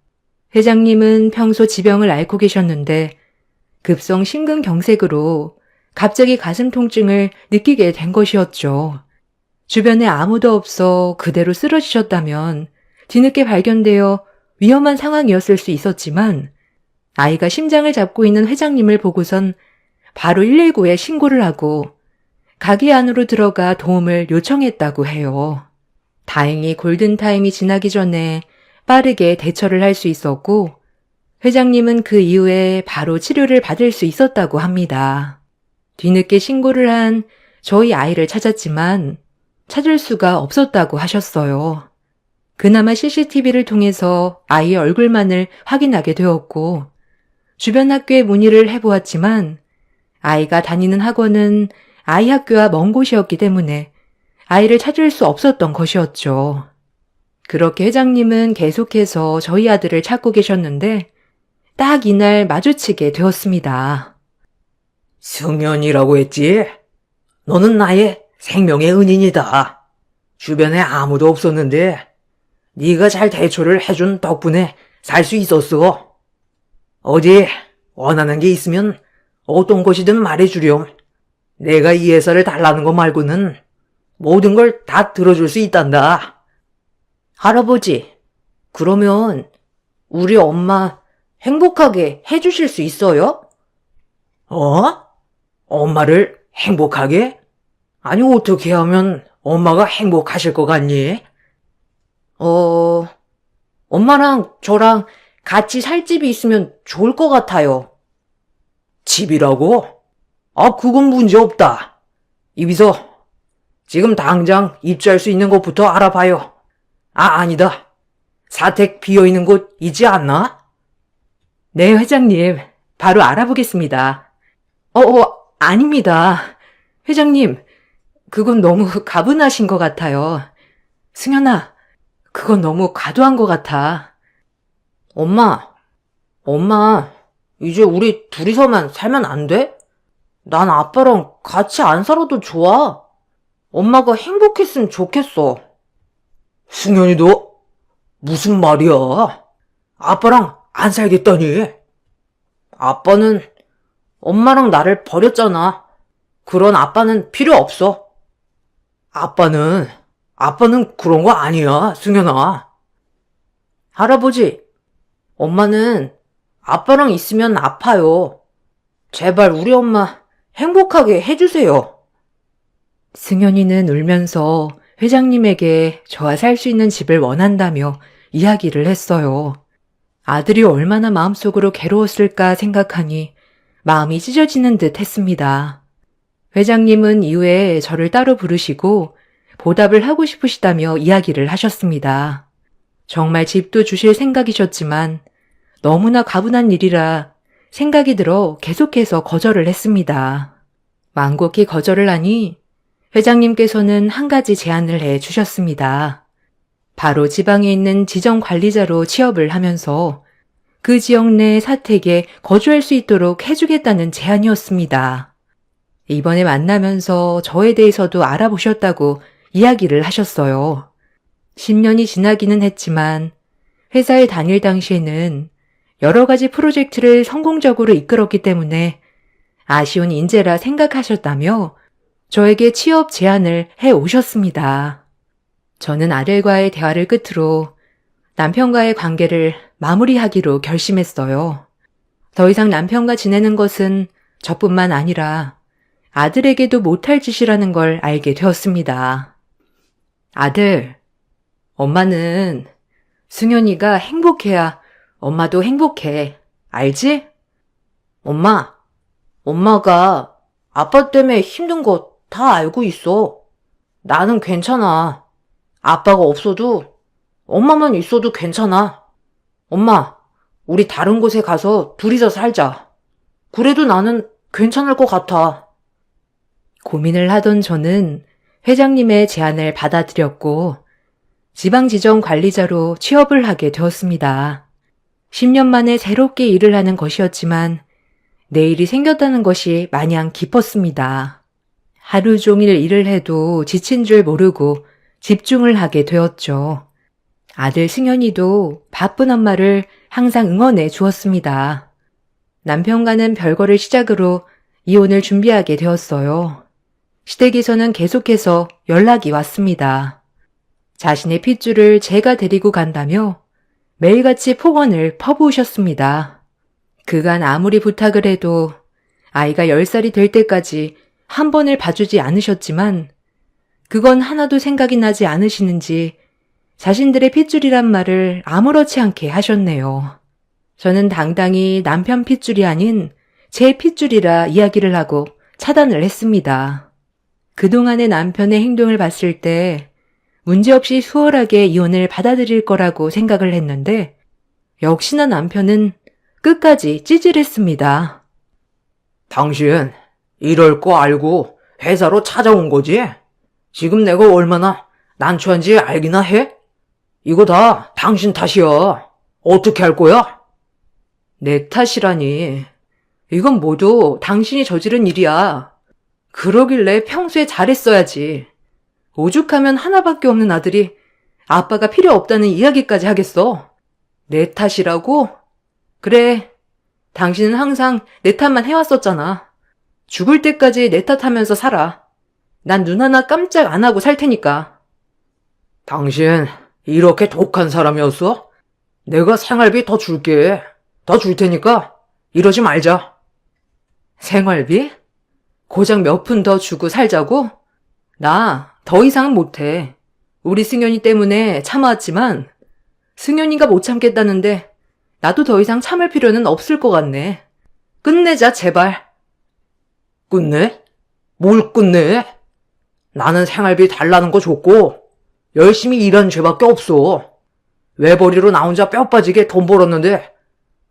회장님은 평소 지병을 앓고 계셨는데 급성 심근경색으로 갑자기 가슴 통증을 느끼게 된 것이었죠. 주변에 아무도 없어 그대로 쓰러지셨다면 뒤늦게 발견되어 위험한 상황이었을 수 있었지만 아이가 심장을 잡고 있는 회장님을 보고선 바로 119에 신고를 하고 가게 안으로 들어가 도움을 요청했다고 해요. 다행히 골든타임이 지나기 전에 빠르게 대처를 할 수 있었고 회장님은 그 이후에 바로 치료를 받을 수 있었다고 합니다. 뒤늦게 신고를 한 저희 아이를 찾았지만 찾을 수가 없었다고 하셨어요. 그나마 CCTV를 통해서 아이의 얼굴만을 확인하게 되었고 주변 학교에 문의를 해보았지만 아이가 다니는 학원은 아이 학교와 먼 곳이었기 때문에 아이를 찾을 수 없었던 것이었죠. 그렇게 회장님은 계속해서 저희 아들을 찾고 계셨는데 딱 이날 마주치게 되었습니다. 승연이라고 했지? 너는 나의 생명의 은인이다. 주변에 아무도 없었는데 네가 잘 대처를 해준 덕분에 살 수 있었어. 어디 원하는 게 있으면 어떤 것이든 말해주렴. 내가 이 회사를 달라는 거 말고는 모든 걸 다 들어줄 수 있단다. 할아버지, 그러면 우리 엄마 행복하게 해주실 수 있어요? 엄마를 행복하게? 아니, 어떻게 하면 엄마가 행복하실 것 같니? 엄마랑 저랑 같이 살 집이 있으면 좋을 것 같아요. 집이라고? 그건 문제 없다. 이비서, 지금 당장 입주할 수 있는 곳부터 알아봐요. 아니다. 사택 비어있는 곳 있지 않나? 네, 회장님. 바로 알아보겠습니다. 아닙니다. 회장님, 그건 너무 가분하신 것 같아요. 승현아, 그건 너무 과도한 것 같아. 엄마, 이제 우리 둘이서만 살면 안 돼? 난 아빠랑 같이 안 살아도 좋아. 엄마가 행복했으면 좋겠어. 승현이 너 무슨 말이야? 아빠랑 안 살겠다니? 아빠는 엄마랑 나를 버렸잖아. 그런 아빠는 필요 없어. 아빠는 그런 거 아니야, 승현아. 할아버지, 엄마는 아빠랑 있으면 아파요. 제발 우리 엄마 행복하게 해주세요. 승현이는 울면서 회장님에게 저와 살 수 있는 집을 원한다며 이야기를 했어요. 아들이 얼마나 마음속으로 괴로웠을까 생각하니 마음이 찢어지는 듯 했습니다. 회장님은 이후에 저를 따로 부르시고 보답을 하고 싶으시다며 이야기를 하셨습니다. 정말 집도 주실 생각이셨지만 너무나 가분한 일이라 생각이 들어 계속해서 거절을 했습니다. 만곡히 거절을 하니 회장님께서는 한 가지 제안을 해 주셨습니다. 바로 지방에 있는 지정관리자로 취업을 하면서 그 지역 내 사택에 거주할 수 있도록 해주겠다는 제안이었습니다. 이번에 만나면서 저에 대해서도 알아보셨다고 이야기를 하셨어요. 10년이 지나기는 했지만 회사에 다닐 당시에는 여러 가지 프로젝트를 성공적으로 이끌었기 때문에 아쉬운 인재라 생각하셨다며 저에게 취업 제안을 해 오셨습니다. 저는 아들과의 대화를 끝으로 남편과의 관계를 마무리하기로 결심했어요. 더 이상 남편과 지내는 것은 저뿐만 아니라 아들에게도 못할 짓이라는 걸 알게 되었습니다. 아들, 엄마는 승현이가 행복해야 엄마도 행복해. 알지? 엄마가 아빠 때문에 힘든 거 다 알고 있어. 나는 괜찮아. 아빠가 없어도 엄마만 있어도 괜찮아. 엄마, 우리 다른 곳에 가서 둘이서 살자. 그래도 나는 괜찮을 것 같아. 고민을 하던 저는 회장님의 제안을 받아들였고 지방지정관리자로 취업을 하게 되었습니다. 10년 만에 새롭게 일을 하는 것이었지만 내일이 생겼다는 것이 마냥 기뻤습니다. 하루 종일 일을 해도 지친 줄 모르고 집중을 하게 되었죠. 아들 승현이도 바쁜 엄마를 항상 응원해 주었습니다. 남편과는 별거를 시작으로 이혼을 준비하게 되었어요. 시댁에서는 계속해서 연락이 왔습니다. 자신의 핏줄을 제가 데리고 간다며 매일같이 폭언을 퍼부으셨습니다. 그간 아무리 부탁을 해도 아이가 10살이 될 때까지 한 번을 봐주지 않으셨지만 그건 하나도 생각이 나지 않으시는지 자신들의 핏줄이란 말을 아무렇지 않게 하셨네요. 저는 당당히 남편 핏줄이 아닌 제 핏줄이라 이야기를 하고 차단을 했습니다. 그동안의 남편의 행동을 봤을 때 문제없이 수월하게 이혼을 받아들일 거라고 생각을 했는데 역시나 남편은 끝까지 찌질했습니다. 당신 이럴 거 알고 회사로 찾아온 거지? 지금 내가 얼마나 난처한지 알기나 해? 이거 다 당신 탓이야. 어떻게 할 거야? 내 탓이라니. 이건 모두 당신이 저지른 일이야. 그러길래 평소에 잘했어야지. 오죽하면 하나밖에 없는 아들이 아빠가 필요 없다는 이야기까지 하겠어. 내 탓이라고? 그래, 당신은 항상 내 탓만 해왔었잖아. 죽을 때까지 내 탓하면서 살아. 난 눈 하나 깜짝 안 하고 살 테니까. 당신 이렇게 독한 사람이었어? 내가 생활비 더 줄게. 더 줄 테니까 이러지 말자. 생활비? 고작 몇 푼 더 주고 살자고? 나 더 이상은 못해. 우리 승현이 때문에 참아왔지만 승현이가 못 참겠다는데 나도 더 이상 참을 필요는 없을 것 같네. 끝내자, 제발. 끝내? 뭘 끝내? 나는 생활비 달라는 거 줬고 열심히 일한 죄밖에 없어. 외벌이로 나 혼자 뼈 빠지게 돈 벌었는데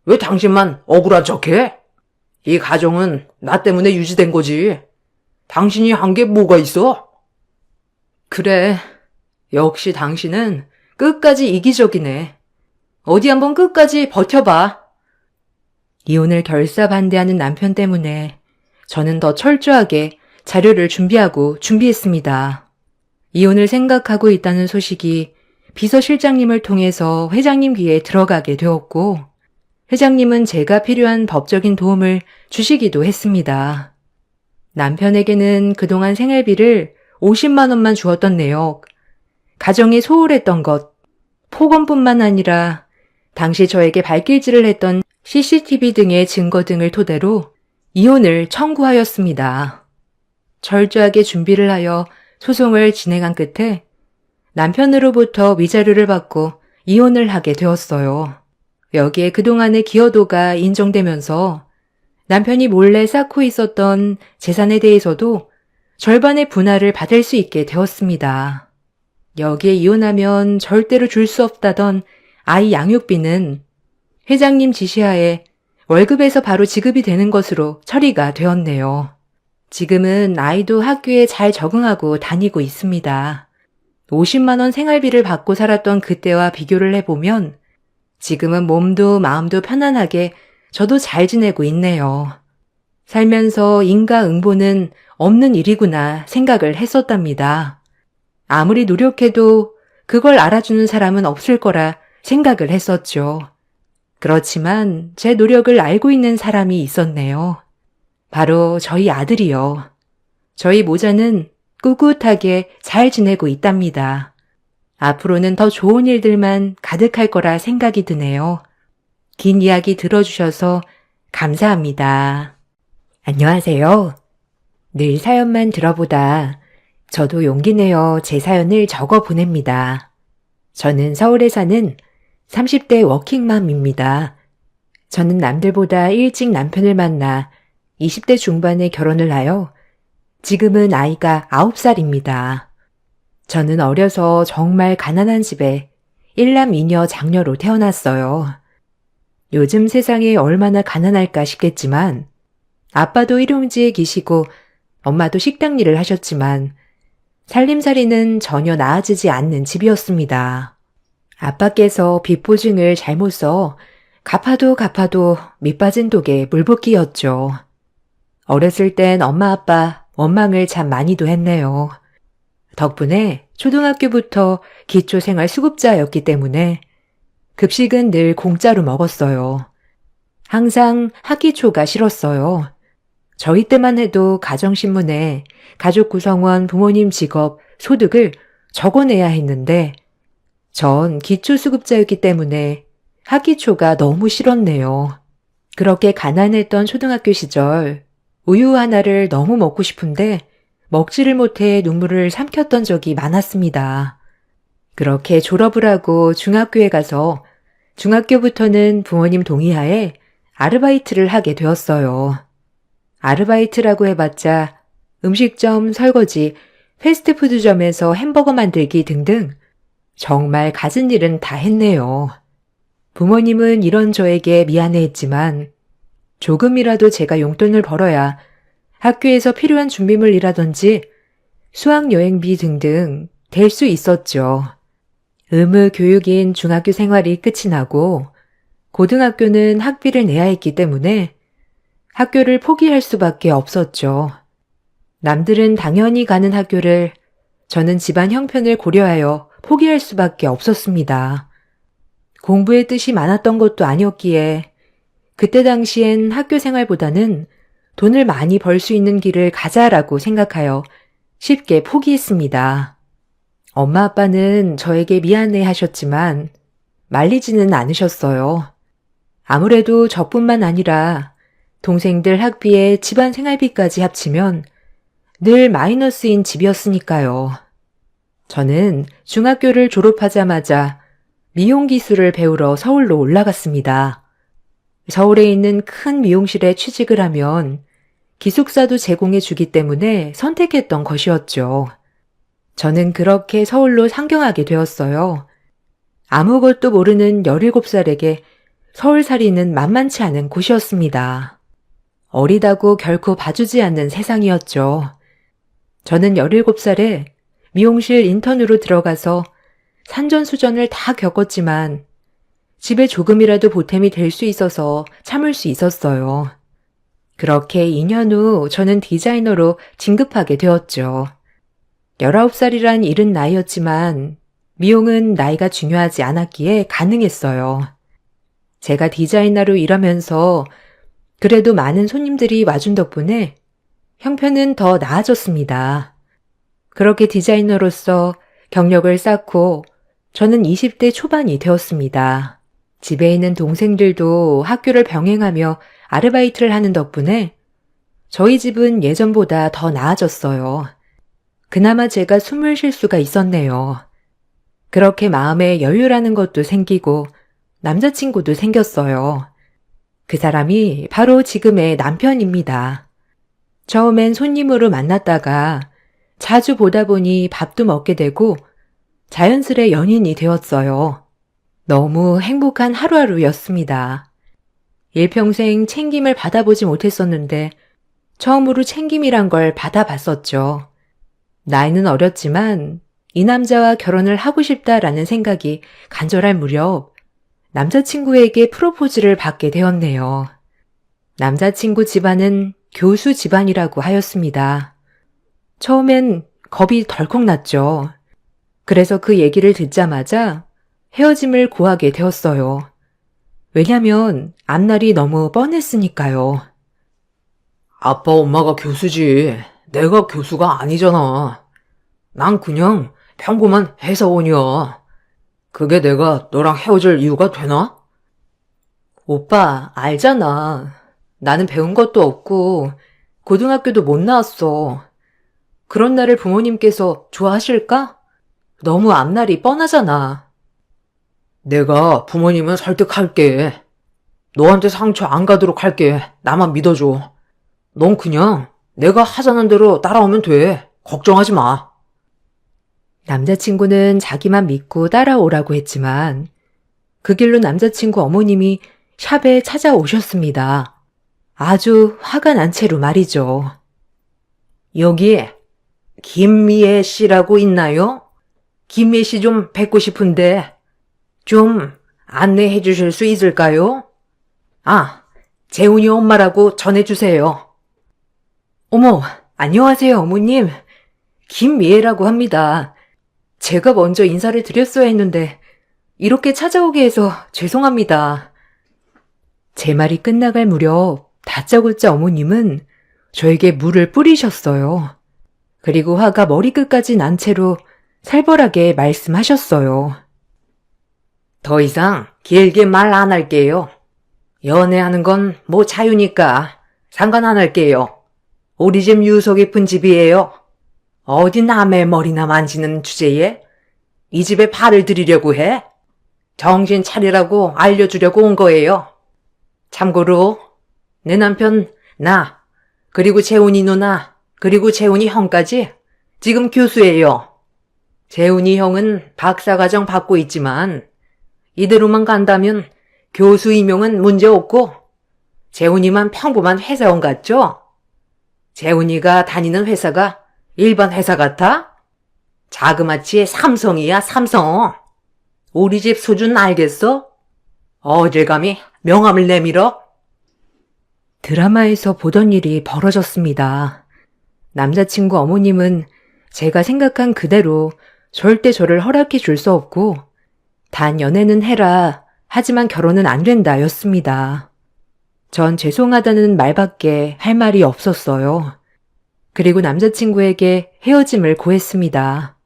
왜 당신만 억울한 척해? 이 가정은 나 때문에 유지된 거지. 당신이 한 게 뭐가 있어? 그래, 역시 당신은 끝까지 이기적이네. 어디 한번 끝까지 버텨봐. 이혼을 결사반대하는 남편 때문에 저는 더 철저하게 자료를 준비했습니다. 이혼을 생각하고 있다는 소식이 비서실장님을 통해서 회장님 귀에 들어가게 되었고, 회장님은 제가 필요한 법적인 도움을 주시기도 했습니다. 남편에게는 그동안 생활비를 50만 원만 주었던 내역, 가정이 소홀했던 것, 폭언뿐만 아니라 당시 저에게 발길질을 했던 CCTV 등의 증거 등을 토대로 이혼을 청구하였습니다. 철저하게 준비를 하여 소송을 진행한 끝에 남편으로부터 위자료를 받고 이혼을 하게 되었어요. 여기에 그동안의 기여도가 인정되면서 남편이 몰래 쌓고 있었던 재산에 대해서도 절반의 분할을 받을 수 있게 되었습니다. 여기에 이혼하면 절대로 줄 수 없다던 아이 양육비는 회장님 지시하에 월급에서 바로 지급이 되는 것으로 처리가 되었네요. 지금은 아이도 학교에 잘 적응하고 다니고 있습니다. 50만 원 생활비를 받고 살았던 그때와 비교를 해보면 지금은 몸도 마음도 편안하게 저도 잘 지내고 있네요. 살면서 인과응보는 없는 일이구나 생각을 했었답니다. 아무리 노력해도 그걸 알아주는 사람은 없을 거라 생각을 했었죠. 그렇지만 제 노력을 알고 있는 사람이 있었네요. 바로 저희 아들이요. 저희 모자는 꿋꿋하게 잘 지내고 있답니다. 앞으로는 더 좋은 일들만 가득할 거라 생각이 드네요. 긴 이야기 들어주셔서 감사합니다. 안녕하세요. 늘 사연만 들어보다 저도 용기 내어 제 사연을 적어 보냅니다. 저는 서울에 사는 30대 워킹맘입니다. 저는 남들보다 일찍 남편을 만나 20대 중반에 결혼을 하여 지금은 아이가 9살입니다. 저는 어려서 정말 가난한 집에 일남 이녀 장녀로 태어났어요. 요즘 세상에 얼마나 가난할까 싶겠지만 아빠도 일용직에 계시고 엄마도 식당 일을 하셨지만 살림살이는 전혀 나아지지 않는 집이었습니다. 아빠께서 빚 보증을 잘못 써 갚아도 밑빠진 독에 물붓기였죠. 어렸을 땐 엄마 아빠 원망을 참 많이도 했네요. 덕분에 초등학교부터 기초생활 수급자였기 때문에 급식은 늘 공짜로 먹었어요. 항상 학기 초가 싫었어요. 저희 때만 해도 가정신문에 가족 구성원, 부모님 직업, 소득을 적어내야 했는데 전 기초수급자였기 때문에 학기 초가 너무 싫었네요. 그렇게 가난했던 초등학교 시절 우유 하나를 너무 먹고 싶은데 먹지를 못해 눈물을 삼켰던 적이 많았습니다. 그렇게 졸업을 하고 중학교에 가서 중학교부터는 부모님 동의하에 아르바이트를 하게 되었어요. 아르바이트라고 해봤자 음식점, 설거지, 패스트푸드점에서 햄버거 만들기 등등 정말 갖은 일은 다 했네요. 부모님은 이런 저에게 미안해했지만 조금이라도 제가 용돈을 벌어야 학교에서 필요한 준비물이라든지 수학여행비 등등 될 수 있었죠. 의무 교육인 중학교 생활이 끝이 나고 고등학교는 학비를 내야 했기 때문에 학교를 포기할 수밖에 없었죠. 남들은 당연히 가는 학교를 저는 집안 형편을 고려하여 포기할 수밖에 없었습니다. 공부에 뜻이 많았던 것도 아니었기에 그때 당시엔 학교 생활보다는 돈을 많이 벌 수 있는 길을 가자라고 생각하여 쉽게 포기했습니다. 엄마 아빠는 저에게 미안해 하셨지만 말리지는 않으셨어요. 아무래도 저뿐만 아니라 동생들 학비에 집안 생활비까지 합치면 늘 마이너스인 집이었으니까요. 저는 중학교를 졸업하자마자 미용 기술을 배우러 서울로 올라갔습니다. 서울에 있는 큰 미용실에 취직을 하면 기숙사도 제공해 주기 때문에 선택했던 것이었죠. 저는 그렇게 서울로 상경하게 되었어요. 아무것도 모르는 17살에게 서울살이는 만만치 않은 곳이었습니다. 어리다고 결코 봐주지 않는 세상이었죠. 저는 17살에 미용실 인턴으로 들어가서 산전수전을 다 겪었지만 집에 조금이라도 보탬이 될 수 있어서 참을 수 있었어요. 그렇게 2년 후 저는 디자이너로 진급하게 되었죠. 19살이란 이른 나이였지만 미용은 나이가 중요하지 않았기에 가능했어요. 제가 디자이너로 일하면서 그래도 많은 손님들이 와준 덕분에 형편은 더 나아졌습니다. 그렇게 디자이너로서 경력을 쌓고 저는 20대 초반이 되었습니다. 집에 있는 동생들도 학교를 병행하며 아르바이트를 하는 덕분에 저희 집은 예전보다 더 나아졌어요. 그나마 제가 숨을 쉴 수가 있었네요. 그렇게 마음에 여유라는 것도 생기고 남자친구도 생겼어요. 그 사람이 바로 지금의 남편입니다. 처음엔 손님으로 만났다가 자주 보다 보니 밥도 먹게 되고 자연스레 연인이 되었어요. 너무 행복한 하루하루였습니다. 일평생 챙김을 받아보지 못했었는데 처음으로 챙김이란 걸 받아봤었죠. 나이는 어렸지만 이 남자와 결혼을 하고 싶다라는 생각이 간절할 무렵 남자친구에게 프로포즈를 받게 되었네요. 남자친구 집안은 교수 집안이라고 하였습니다. 처음엔 겁이 덜컥 났죠. 그래서 그 얘기를 듣자마자 헤어짐을 고하게 되었어요. 왜냐면 앞날이 너무 뻔했으니까요. 아빠 엄마가 교수지. 내가 교수가 아니잖아. 난 그냥 평범한 회사원이야. 그게 내가 너랑 헤어질 이유가 되나? 오빠, 알잖아. 나는 배운 것도 없고 고등학교도 못 나왔어. 그런 나를 부모님께서 좋아하실까? 너무 앞날이 뻔하잖아. 내가 부모님은 설득할게. 너한테 상처 안 가도록 할게. 나만 믿어줘. 넌 그냥 내가 하자는 대로 따라오면 돼. 걱정하지 마. 남자친구는 자기만 믿고 따라오라고 했지만 그 길로 남자친구 어머님이 샵에 찾아오셨습니다. 아주 화가 난 채로 말이죠. 여기 김미애 씨라고 있나요? 김미애 씨 좀 뵙고 싶은데 좀 안내해 주실 수 있을까요? 아, 재훈이 엄마라고 전해주세요. 어머, 안녕하세요, 어머님. 김미애라고 합니다. 제가 먼저 인사를 드렸어야 했는데 이렇게 찾아오게 해서 죄송합니다. 제 말이 끝나갈 무렵 다짜고짜 어머님은 저에게 물을 뿌리셨어요. 그리고 화가 머리끝까지 난 채로 살벌하게 말씀하셨어요. 더 이상 길게 말 안 할게요. 연애하는 건 뭐 자유니까 상관 안 할게요. 우리 집 유서 깊은 집이에요. 어디 남의 머리나 만지는 주제에 이 집에 발을 들이려고 해? 정신 차리라고 알려주려고 온 거예요. 참고로 내 남편 나 그리고 재훈이 누나 그리고 재훈이 형까지 지금 교수예요. 재훈이 형은 박사과정 받고 있지만 이대로만 간다면 교수 임용은 문제없고 재훈이만 평범한 회사원 같죠? 재훈이가 다니는 회사가 일반 회사 같아? 자그마치 삼성이야, 삼성. 우리 집 수준 알겠어? 어질감이 명함을 내밀어? 드라마에서 보던 일이 벌어졌습니다. 남자친구 어머님은 제가 생각한 그대로 절대 저를 허락해 줄 수 없고 단 연애는 해라 하지만 결혼은 안 된다 였습니다. 전 죄송하다는 말밖에 할 말이 없었어요. 그리고 남자친구에게 헤어짐을 고했습니다.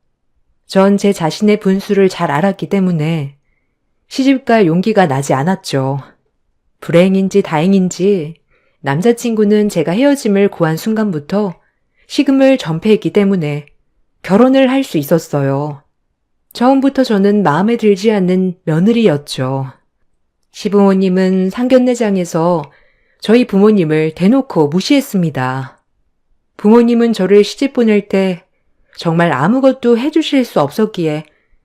전 제 자신의 분수를 잘 알았기 때문에 시집갈 용기가 나지 않았죠. 불행인지 다행인지 남자친구는 제가 헤어짐을 고한 순간부터 식음을 전폐했기 때문에 결혼을 할 수 있었어요. 처음부터 저는 마음에 들지 않는 며느리였죠. 시부모님은 상견례장에서 저희 부모님을 대놓고 무시했습니다. 부모님은 저를 시집 보낼 때 정말 아무것도 해주실 수 없었기에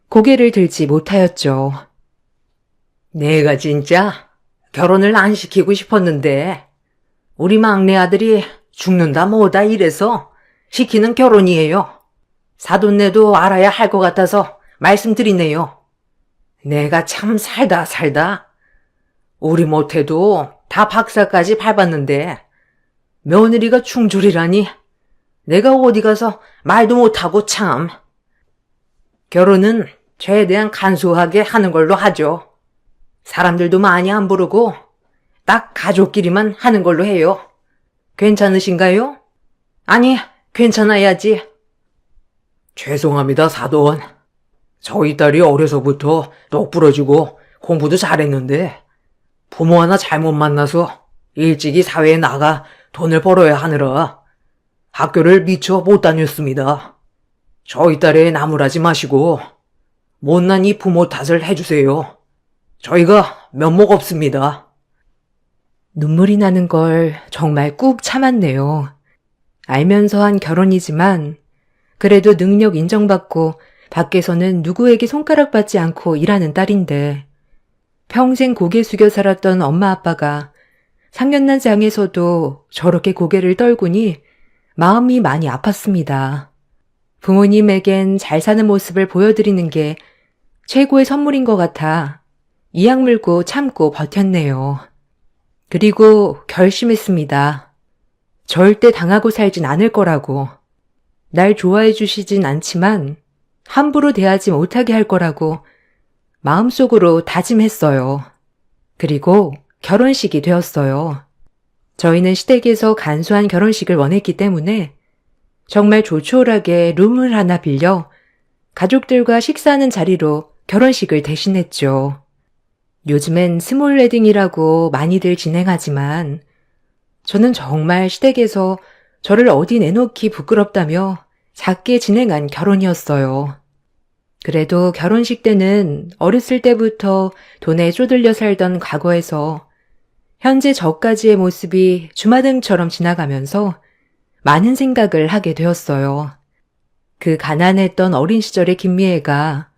고개를 들지 못하였죠. 내가 진짜 결혼을 안 시키고 싶었는데 우리 막내 아들이 죽는다 뭐다 이래서 시키는 결혼이에요. 사돈네도 알아야 할 것 같아서 말씀드리네요. 내가 참 살다 우리 못해도 다 박사까지 밟았는데 며느리가 충졸이라니 내가 어디 가서 말도 못하고 참. 결혼은 최대한 간소하게 하는 걸로 하죠. 사람들도 많이 안 부르고 딱 가족끼리만 하는 걸로 해요. 괜찮으신가요? 아니, 괜찮아야지. 죄송합니다, 사돈. 저희 딸이 어려서부터 똑부러지고 공부도 잘했는데 부모 하나 잘못 만나서 일찍이 사회에 나가 돈을 벌어야 하느라 학교를 미처 못 다녔습니다. 저희 딸에 나무라지 마시고 못난 이 부모 탓을 해주세요. 저희가 면목 없습니다. 눈물이 나는 걸 정말 꾹 참았네요. 알면서 한 결혼이지만 그래도 능력 인정받고 밖에서는 누구에게 손가락받지 않고 일하는 딸인데 평생 고개 숙여 살았던 엄마 아빠가 상견례 장에서도 저렇게 고개를 떨구니 마음이 많이 아팠습니다. 부모님에겐 잘 사는 모습을 보여드리는 게 최고의 선물인 것 같아 이악 물고 참고 버텼네요. 그리고 결심했습니다. 절대 당하고 살진 않을 거라고. 날 좋아해 주시진 않지만 함부로 대하지 못하게 할 거라고 마음속으로 다짐했어요. 그리고 결혼식이 되었어요. 저희는 시댁에서 간소한 결혼식을 원했기 때문에 정말 조촐하게 룸을 하나 빌려 가족들과 식사하는 자리로 결혼식을 대신했죠. 요즘엔 스몰 웨딩이라고 많이들 진행하지만 저는 정말 시댁에서 저를 어디 내놓기 부끄럽다며 작게 진행한 결혼이었어요. 그래도 결혼식 때는 어렸을 때부터 돈에 쪼들려 살던 과거에서 현재 저까지의 모습이 주마등처럼 지나가면서 많은 생각을 하게 되었어요. 그 가난했던 어린 시절의 김미애가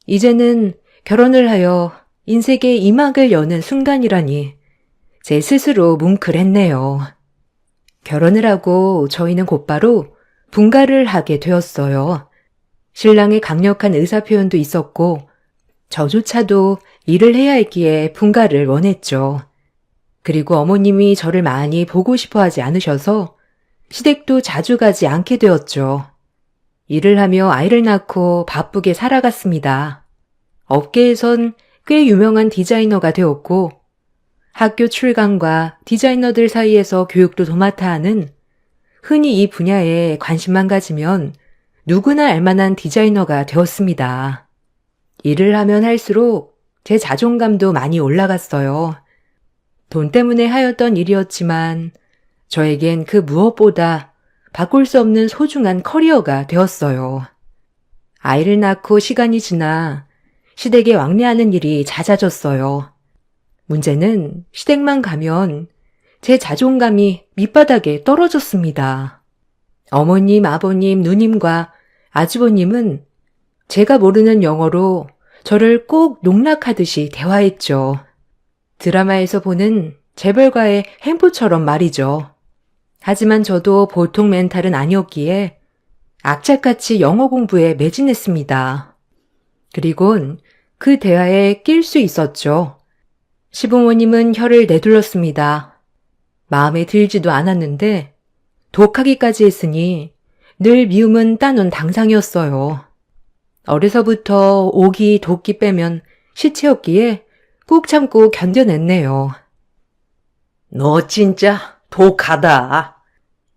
이제는 결혼을 하여 인생의 이막을 여는 순간이라니 제 스스로 뭉클했네요. 결혼을 하고 저희는 곧바로 분가를 하게 되었어요. 신랑의 강력한 의사표현도 있었고 저조차도 일을 해야 했기에 분가를 원했죠. 그리고 어머님이 저를 많이 보고 싶어 하지 않으셔서 시댁도 자주 가지 않게 되었죠. 일을 하며 아이를 낳고 바쁘게 살아갔습니다. 업계에선 꽤 유명한 디자이너가 되었고 학교 출강과 디자이너들 사이에서 교육도 도맡아 하는 흔히 이 분야에 관심만 가지면 누구나 알만한 디자이너가 되었습니다. 일을 하면 할수록 제 자존감도 많이 올라갔어요. 돈 때문에 하였던 일이었지만 저에겐 그 무엇보다 바꿀 수 없는 소중한 커리어가 되었어요. 아이를 낳고 시간이 지나 시댁에 왕래하는 일이 잦아졌어요. 문제는 시댁만 가면 제 자존감이 밑바닥에 떨어졌습니다. 어머님, 아버님, 누님과 아주버님은 제가 모르는 영어로 저를 꼭 농락하듯이 대화했죠. 드라마에서 보는 재벌가의 행포처럼 말이죠. 하지만 저도 보통 멘탈은 아니었기에 악착같이 영어 공부에 매진했습니다. 그리곤 그 대화에 낄 수 있었죠. 시부모님은 혀를 내둘렀습니다. 마음에 들지도 않았는데 독하기까지 했으니 늘 미움은 따놓은 당상이었어요. 어려서부터 오기, 도끼 빼면 시체였기에 꾹 참고 견뎌냈네요. 너 진짜 독하다.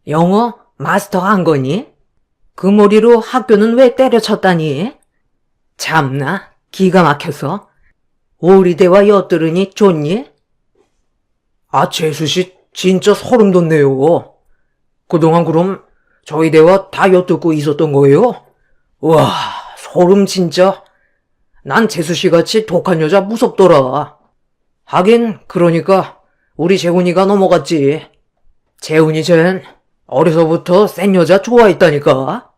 영어 마스터한 거니? 그 머리로 학교는 왜 때려쳤다니? 참나, 기가 막혀서. 우리 대화 엿들으니 좋니? 아, 재수씨 진짜 소름 돋네요. 그동안 그럼 저희 대화 다 엿듣고 있었던 거예요? 와, 소름 진짜. 난 재수씨 같이 독한 여자 무섭더라. 하긴 그러니까 우리 재훈이가 넘어갔지. 재훈이 쟨 어려서부터 센 여자 좋아했다니까.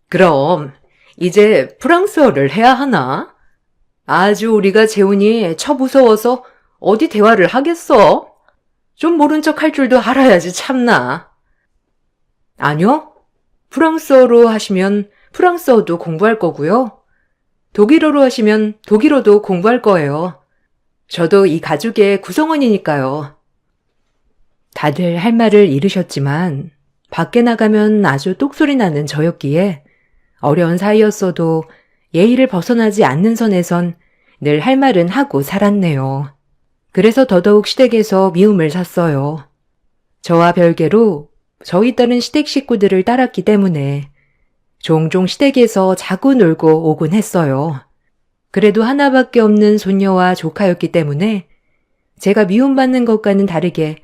그럼 이제 프랑스어를 해야 하나? 아주 우리가 재훈이 쳐 무서워서 어디 대화를 하겠어? 좀 모른 척 할 줄도 알아야지 참나. 아니요. 프랑스어로 하시면 프랑스어도 공부할 거고요. 독일어로 하시면 독일어도 공부할 거예요. 저도 이 가족의 구성원이니까요. 다들 할 말을 잃으셨지만 밖에 나가면 아주 똑소리 나는 저였기에 어려운 사이였어도 예의를 벗어나지 않는 선에선 늘 할 말은 하고 살았네요. 그래서 더더욱 시댁에서 미움을 샀어요. 저와 별개로 저희 딸은 시댁 식구들을 따랐기 때문에 종종 시댁에서 자고 놀고 오곤 했어요. 그래도 하나밖에 없는 손녀와 조카였기 때문에 제가 미움받는 것과는 다르게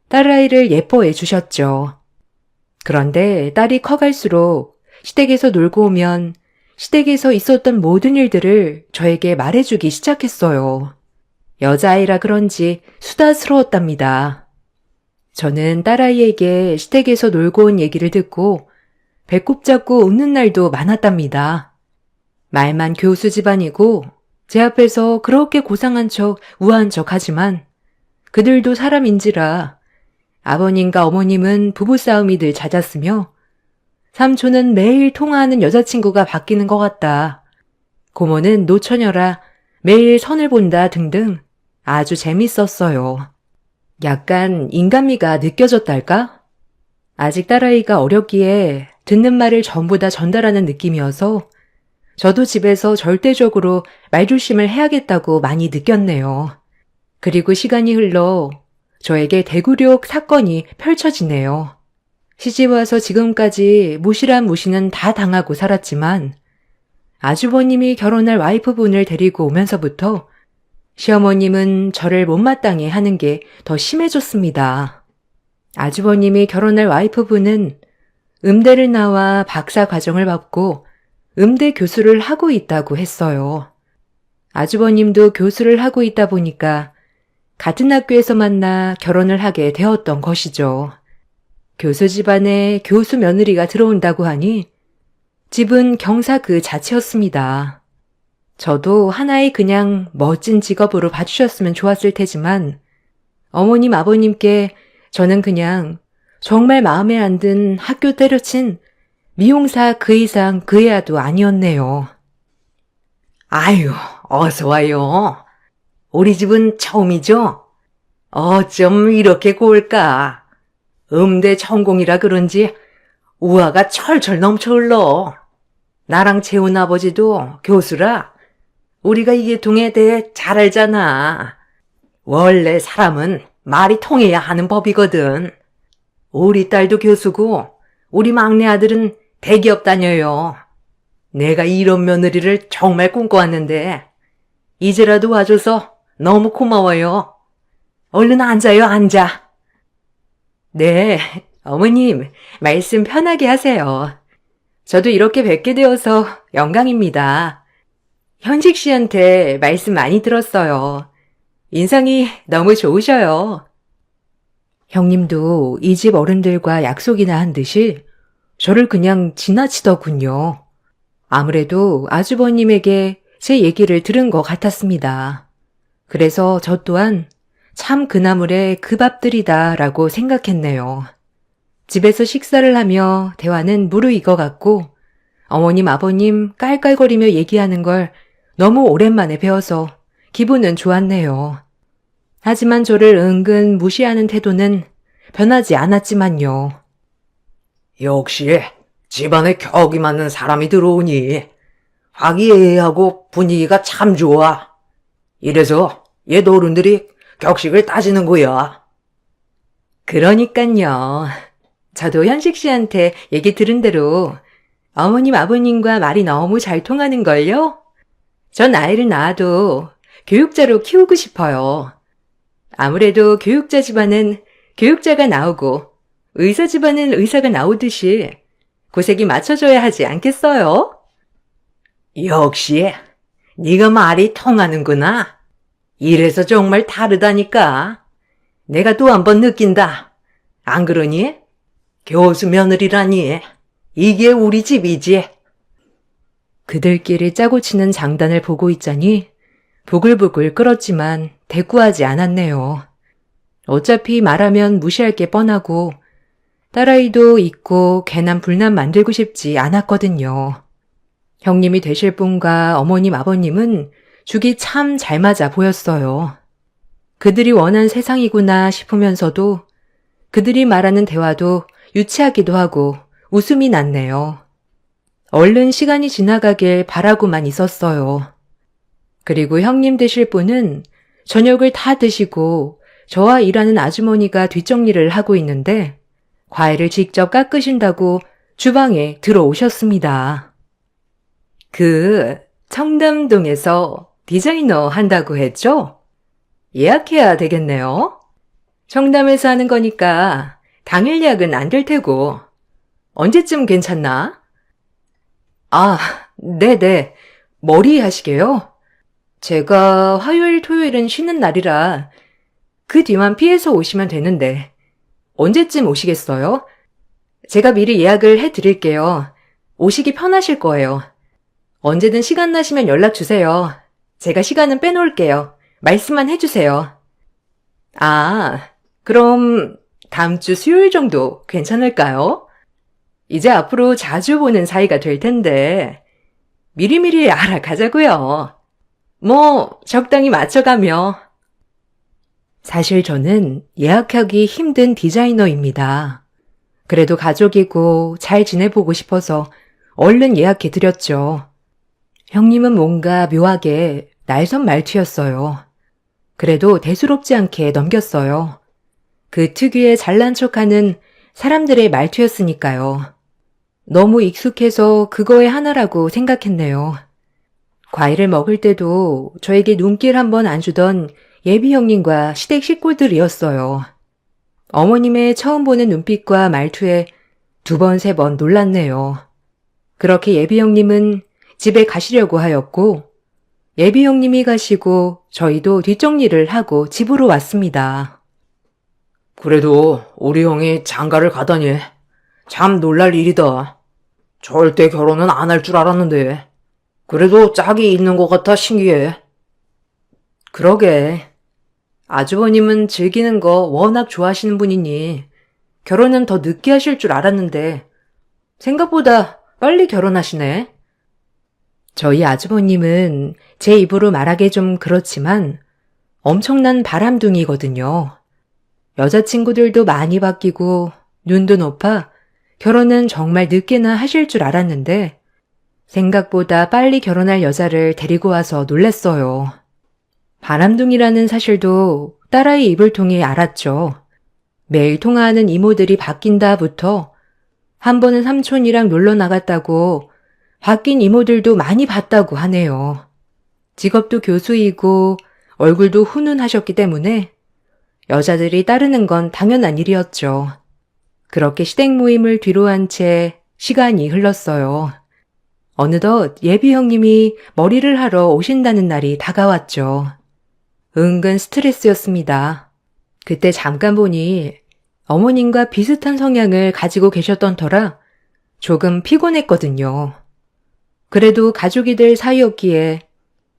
딸아이를 예뻐해 주셨죠. 그런데 딸이 커갈수록 시댁에서 놀고 오면 시댁에서 있었던 모든 일들을 저에게 말해주기 시작했어요. 여자아이라 그런지 수다스러웠답니다. 저는 딸아이에게 시댁에서 놀고 온 얘기를 듣고 배꼽 잡고 웃는 날도 많았답니다. 말만 교수 집안이고 제 앞에서 그렇게 고상한 척 우아한 척 하지만 그들도 사람인지라 아버님과 어머님은 부부싸움이 늘 잦았으며 삼촌은 매일 통화하는 여자친구가 바뀌는 것 같다. 고모는 노처녀라 매일 선을 본다 등등 아주 재밌었어요. 약간 인간미가 느껴졌달까? 아직 딸아이가 어렸기에 듣는 말을 전부 다 전달하는 느낌이어서 저도 집에서 절대적으로 말조심을 해야겠다고 많이 느꼈네요. 그리고 시간이 흘러 저에게 대구력 사건이 펼쳐지네요. 시집 와서 지금까지 무시란 무시는 다 당하고 살았지만 아주버님이 결혼할 와이프분을 데리고 오면서부터 시어머님은 저를 못마땅해 하는 게 더 심해졌습니다. 아주버님이 결혼할 와이프분은 음대를 나와 박사 과정을 받고 음대 교수를 하고 있다고 했어요. 아주버님도 교수를 하고 있다 보니까 같은 학교에서 만나 결혼을 하게 되었던 것이죠. 교수 집안에 교수 며느리가 들어온다고 하니 집은 경사 그 자체였습니다. 저도 하나의 그냥 멋진 직업으로 봐주셨으면 좋았을 테지만 어머님 아버님께 저는 그냥 정말 마음에 안 든 학교 때려친 미용사 그 이상 그 애도 아니었네요. 아유, 어서 와요. 우리 집은 처음이죠? 어쩜 이렇게 고울까? 음대 전공이라 그런지 우화가 철철 넘쳐 흘러. 나랑 재훈 아버지도 교수라 우리가 이 계통에 대해 잘 알잖아. 원래 사람은 말이 통해야 하는 법이거든. 우리 딸도 교수고 우리 막내 아들은 대기업 다녀요. 내가 이런 며느리를 정말 꿈꿔왔는데 이제라도 와줘서 너무 고마워요. 얼른 앉아요, 앉아. 네, 어머님, 말씀 편하게 하세요. 저도 이렇게 뵙게 되어서 영광입니다. 현식 씨한테 말씀 많이 들었어요. 인상이 너무 좋으셔요. 형님도 이 집 어른들과 약속이나 한 듯이 저를 그냥 지나치더군요. 아무래도 아주버님에게 제 얘기를 들은 것 같았습니다. 그래서 저 또한 참 그나물의 그 밥들이다 라고 생각했네요. 집에서 식사를 하며 대화는 무르익어갔고 어머님 아버님 깔깔거리며 얘기하는 걸 너무 오랜만에 배워서 기분은 좋았네요. 하지만 저를 은근 무시하는 태도는 변하지 않았지만요. 역시 집안에 격이 맞는 사람이 들어오니 화기애애하고 분위기가 참 좋아. 이래서 옛 어른들이 격식을 따지는 거야. 그러니깐요. 저도 현식 씨한테 얘기 들은 대로 어머님 아버님과 말이 너무 잘 통하는걸요? 전 아이를 낳아도 교육자로 키우고 싶어요. 아무래도 교육자 집안은 교육자가 나오고 의사 집안은 의사가 나오듯이 고색이 맞춰져야 하지 않겠어요? 역시 네가 말이 통하는구나. 이래서 정말 다르다니까. 내가 또 한 번 느낀다. 안 그러니? 교수 며느리라니. 이게 우리 집이지. 그들끼리 짜고 치는 장단을 보고 있자니 부글부글 끓었지만 대꾸하지 않았네요. 어차피 말하면 무시할 게 뻔하고 딸아이도 있고 괜한 불난 만들고 싶지 않았거든요. 형님이 되실 분과 어머님 아버님은 죽이 참 잘 맞아 보였어요. 그들이 원한 세상이구나 싶으면서도 그들이 말하는 대화도 유치하기도 하고 웃음이 났네요. 얼른 시간이 지나가길 바라고만 있었어요. 그리고 형님 되실 분은 저녁을 다 드시고 저와 일하는 아주머니가 뒷정리를 하고 있는데 과일을 직접 깎으신다고 주방에 들어오셨습니다. 그 청담동에서 디자이너 한다고 했죠? 예약해야 되겠네요. 청담에서 하는 거니까 당일 예약은 안 될 테고 언제쯤 괜찮나? 아, 네네. 머리 하시게요? 제가 화요일, 토요일은 쉬는 날이라 그 뒤만 피해서 오시면 되는데 언제쯤 오시겠어요? 제가 미리 예약을 해드릴게요. 오시기 편하실 거예요. 언제든 시간 나시면 연락 주세요. 제가 시간은 빼놓을게요. 말씀만 해주세요. 아, 그럼 다음 주 수요일 정도 괜찮을까요? 이제 앞으로 자주 보는 사이가 될 텐데 미리미리 알아가자고요. 뭐 적당히 맞춰가며. 사실 저는 예약하기 힘든 디자이너입니다. 그래도 가족이고 잘 지내보고 싶어서 얼른 예약해드렸죠. 형님은 뭔가 묘하게 날선 말투였어요. 그래도 대수롭지 않게 넘겼어요. 그 특유의 잘난 척하는 사람들의 말투였으니까요. 너무 익숙해서 그거의 하나라고 생각했네요. 과일을 먹을 때도 저에게 눈길 한번 안 주던 예비 형님과 시댁 식구들이었어요. 어머님의 처음 보는 눈빛과 말투에 두 번, 세 번 놀랐네요. 그렇게 예비 형님은 집에 가시려고 하였고, 예비 형님이 가시고 저희도 뒷정리를 하고 집으로 왔습니다. 그래도 우리 형이 장가를 가다니 참 놀랄 일이다. 절대 결혼은 안 할 줄 알았는데 그래도 짝이 있는 것 같아 신기해. 그러게. 아주버님은 즐기는 거 워낙 좋아하시는 분이니 결혼은 더 늦게 하실 줄 알았는데 생각보다 빨리 결혼하시네. 저희 아주버님은 제 입으로 말하기 좀 그렇지만 엄청난 바람둥이거든요. 여자친구들도 많이 바뀌고 눈도 높아 결혼은 정말 늦게나 하실 줄 알았는데 생각보다 빨리 결혼할 여자를 데리고 와서 놀랬어요. 바람둥이라는 사실도 딸아이 입을 통해 알았죠. 매일 통화하는 이모들이 바뀐다부터 한 번은 삼촌이랑 놀러 나갔다고 바뀐 이모들도 많이 봤다고 하네요. 직업도 교수이고 얼굴도 훈훈하셨기 때문에 여자들이 따르는 건 당연한 일이었죠. 그렇게 시댁 모임을 뒤로 한 채 시간이 흘렀어요. 어느덧 예비 형님이 머리를 하러 오신다는 날이 다가왔죠. 은근 스트레스였습니다. 그때 잠깐 보니 어머님과 비슷한 성향을 가지고 계셨던 터라 조금 피곤했거든요. 그래도 가족이 될 사이였기에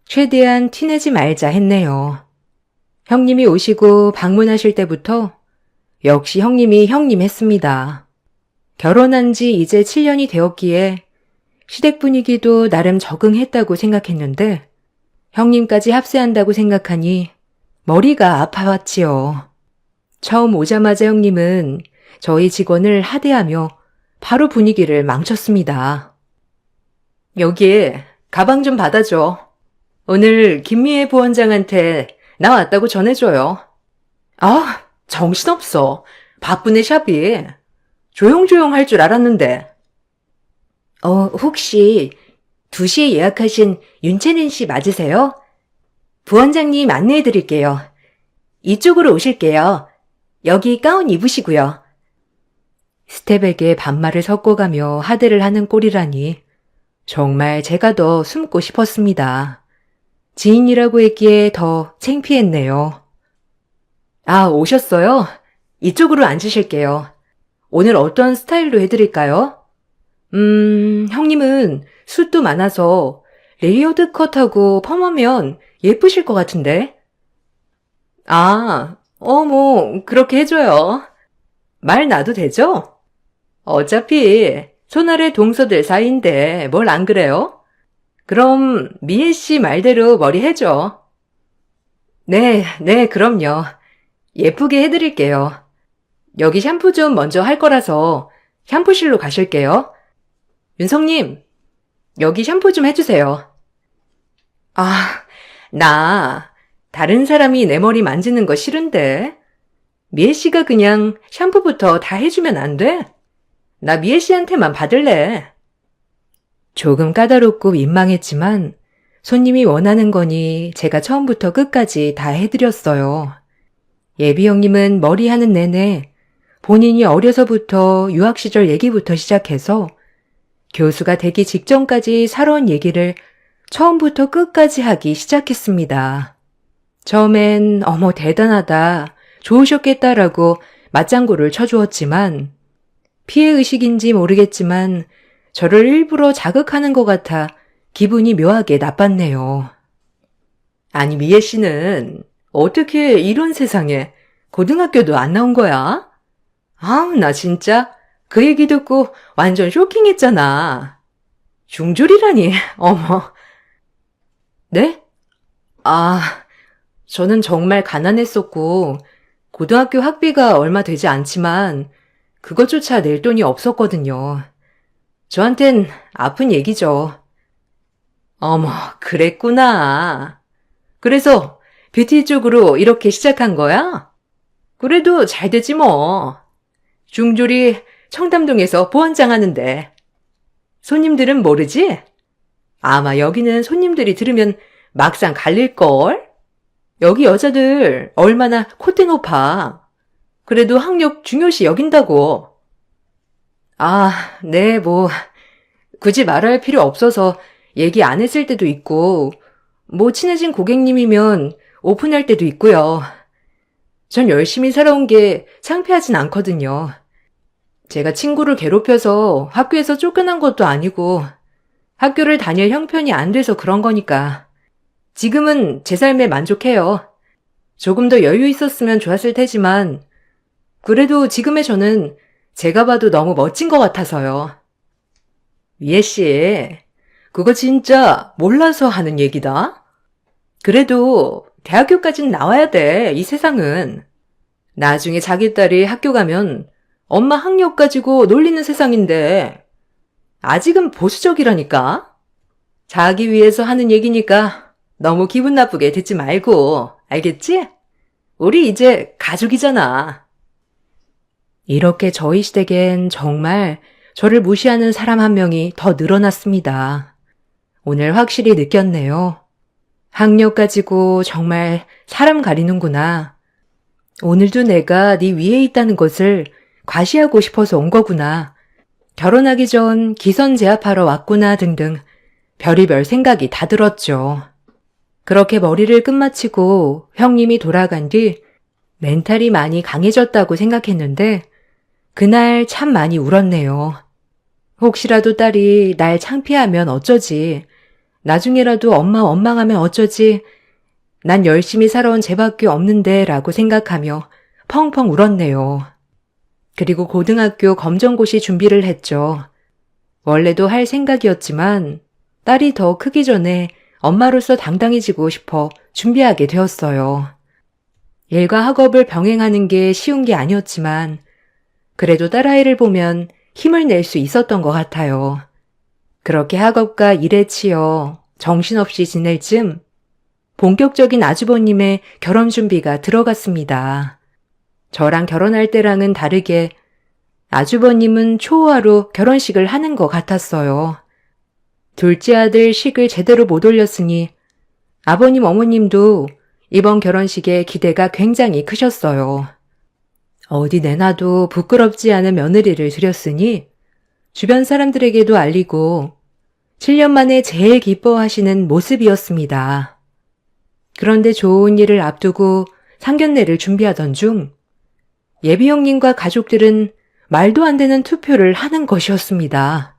최대한 티내지 말자 했네요. 형님이 오시고 방문하실 때부터 역시 형님이 형님 했습니다. 결혼한 지 이제 7년이 되었기에 시댁 분위기도 나름 적응했다고 생각했는데 형님까지 합세한다고 생각하니 머리가 아파왔지요. 처음 오자마자 형님은 저희 직원을 하대하며 바로 분위기를 망쳤습니다. 여기 가방 좀 받아줘. 오늘 김미애 부원장한테 나 왔다고 전해줘요. 아, 정신없어. 바쁘네 샵이. 조용조용 할 줄 알았는데. 혹시 2시에 예약하신 윤채린 씨 맞으세요? 부원장님 안내해드릴게요. 이쪽으로 오실게요. 여기 가운 입으시고요. 스텝에게 반말을 섞어가며 하대를 하는 꼴이라니 정말 제가 더 숨고 싶었습니다. 지인이라고 했기에 더 창피했네요. 아, 오셨어요? 이쪽으로 앉으실게요. 오늘 어떤 스타일로 해드릴까요? 형님은 숱도 많아서 레이어드 컷하고 펌하면 예쁘실 것 같은데? 아, 뭐 그렇게 해줘요. 말 놔도 되죠? 어차피 손아래 동서들 사이인데 뭘 안 그래요? 그럼 미애 씨 말대로 머리 해줘. 네, 그럼요. 예쁘게 해드릴게요. 여기 샴푸 좀 먼저 할 거라서 샴푸실로 가실게요. 윤성님, 여기 샴푸 좀 해주세요. 아, 나 다른 사람이 내 머리 만지는 거 싫은데. 미애 씨가 그냥 샴푸부터 다 해주면 안 돼? 나 미애 씨한테만 받을래. 조금 까다롭고 민망했지만 손님이 원하는 거니 제가 처음부터 끝까지 다 해드렸어요. 예비 형님은 머리 하는 내내 본인이 어려서부터 유학 시절 얘기부터 시작해서 교수가 되기 직전까지 살아온 얘기를 처음부터 끝까지 하기 시작했습니다. 처음엔 어머 대단하다, 좋으셨겠다라고 맞장구를 쳐주었지만 피해의식인지 모르겠지만 저를 일부러 자극하는 것 같아 기분이 묘하게 나빴네요. 아니, 미애 씨는 어떻게 이런 세상에 고등학교도 안 나온 거야? 아우, 나 진짜 그 얘기 듣고 완전 쇼킹했잖아. 중졸이라니, 어머. 네? 아, 저는 정말 가난했었고, 고등학교 학비가 얼마 되지 않지만, 그것조차 낼 돈이 없었거든요. 저한텐 아픈 얘기죠. 어머, 그랬구나. 그래서 뷰티 쪽으로 이렇게 시작한 거야? 그래도 잘 되지 뭐. 중졸이 청담동에서 보안장 하는데. 손님들은 모르지? 아마 여기는 손님들이 들으면 막상 갈릴걸? 여기 여자들 얼마나 콧대 높아. 그래도 학력 중요시 여긴다고. 아, 네, 뭐 굳이 말할 필요 없어서 얘기 안 했을 때도 있고, 뭐 친해진 고객님이면 오픈할 때도 있고요. 전 열심히 살아온 게 창피하진 않거든요. 제가 친구를 괴롭혀서 학교에서 쫓겨난 것도 아니고 학교를 다닐 형편이 안 돼서 그런 거니까. 지금은 제 삶에 만족해요. 조금 더 여유 있었으면 좋았을 테지만 그래도 지금의 저는 제가 봐도 너무 멋진 것 같아서요. 미애 씨, 그거 진짜 몰라서 하는 얘기다. 그래도 대학교까진 나와야 돼, 이 세상은. 나중에 자기 딸이 학교 가면 엄마 학력 가지고 놀리는 세상인데 아직은 보수적이라니까. 자기 위해서 하는 얘기니까 너무 기분 나쁘게 듣지 말고, 알겠지? 우리 이제 가족이잖아. 이렇게 저희 시댁엔 정말 저를 무시하는 사람 한 명이 더 늘어났습니다. 오늘 확실히 느꼈네요. 학력 가지고 정말 사람 가리는구나. 오늘도 내가 네 위에 있다는 것을 과시하고 싶어서 온 거구나. 결혼하기 전 기선 제압하러 왔구나 등등 별의별 생각이 다 들었죠. 그렇게 머리를 끝마치고 형님이 돌아간 뒤 멘탈이 많이 강해졌다고 생각했는데 그날 참 많이 울었네요. 혹시라도 딸이 날 창피하면 어쩌지. 나중에라도 엄마 원망하면 어쩌지. 난 열심히 살아온 쟤밖에 없는데 라고 생각하며 펑펑 울었네요. 그리고 고등학교 검정고시 준비를 했죠. 원래도 할 생각이었지만 딸이 더 크기 전에 엄마로서 당당해지고 싶어 준비하게 되었어요. 일과 학업을 병행하는 게 쉬운 게 아니었지만 그래도 딸아이를 보면 힘을 낼 수 있었던 것 같아요. 그렇게 학업과 일에 치여 정신없이 지낼 즈음 본격적인 아주버님의 결혼 준비가 들어갔습니다. 저랑 결혼할 때랑은 다르게 아주버님은 초호화로 결혼식을 하는 것 같았어요. 둘째 아들 식을 제대로 못 올렸으니 아버님 어머님도 이번 결혼식에 기대가 굉장히 크셨어요. 어디 내놔도 부끄럽지 않은 며느리를 들였으니 주변 사람들에게도 알리고 7년 만에 제일 기뻐하시는 모습이었습니다. 그런데 좋은 일을 앞두고 상견례를 준비하던 중 예비 형님과 가족들은 말도 안 되는 투표를 하는 것이었습니다.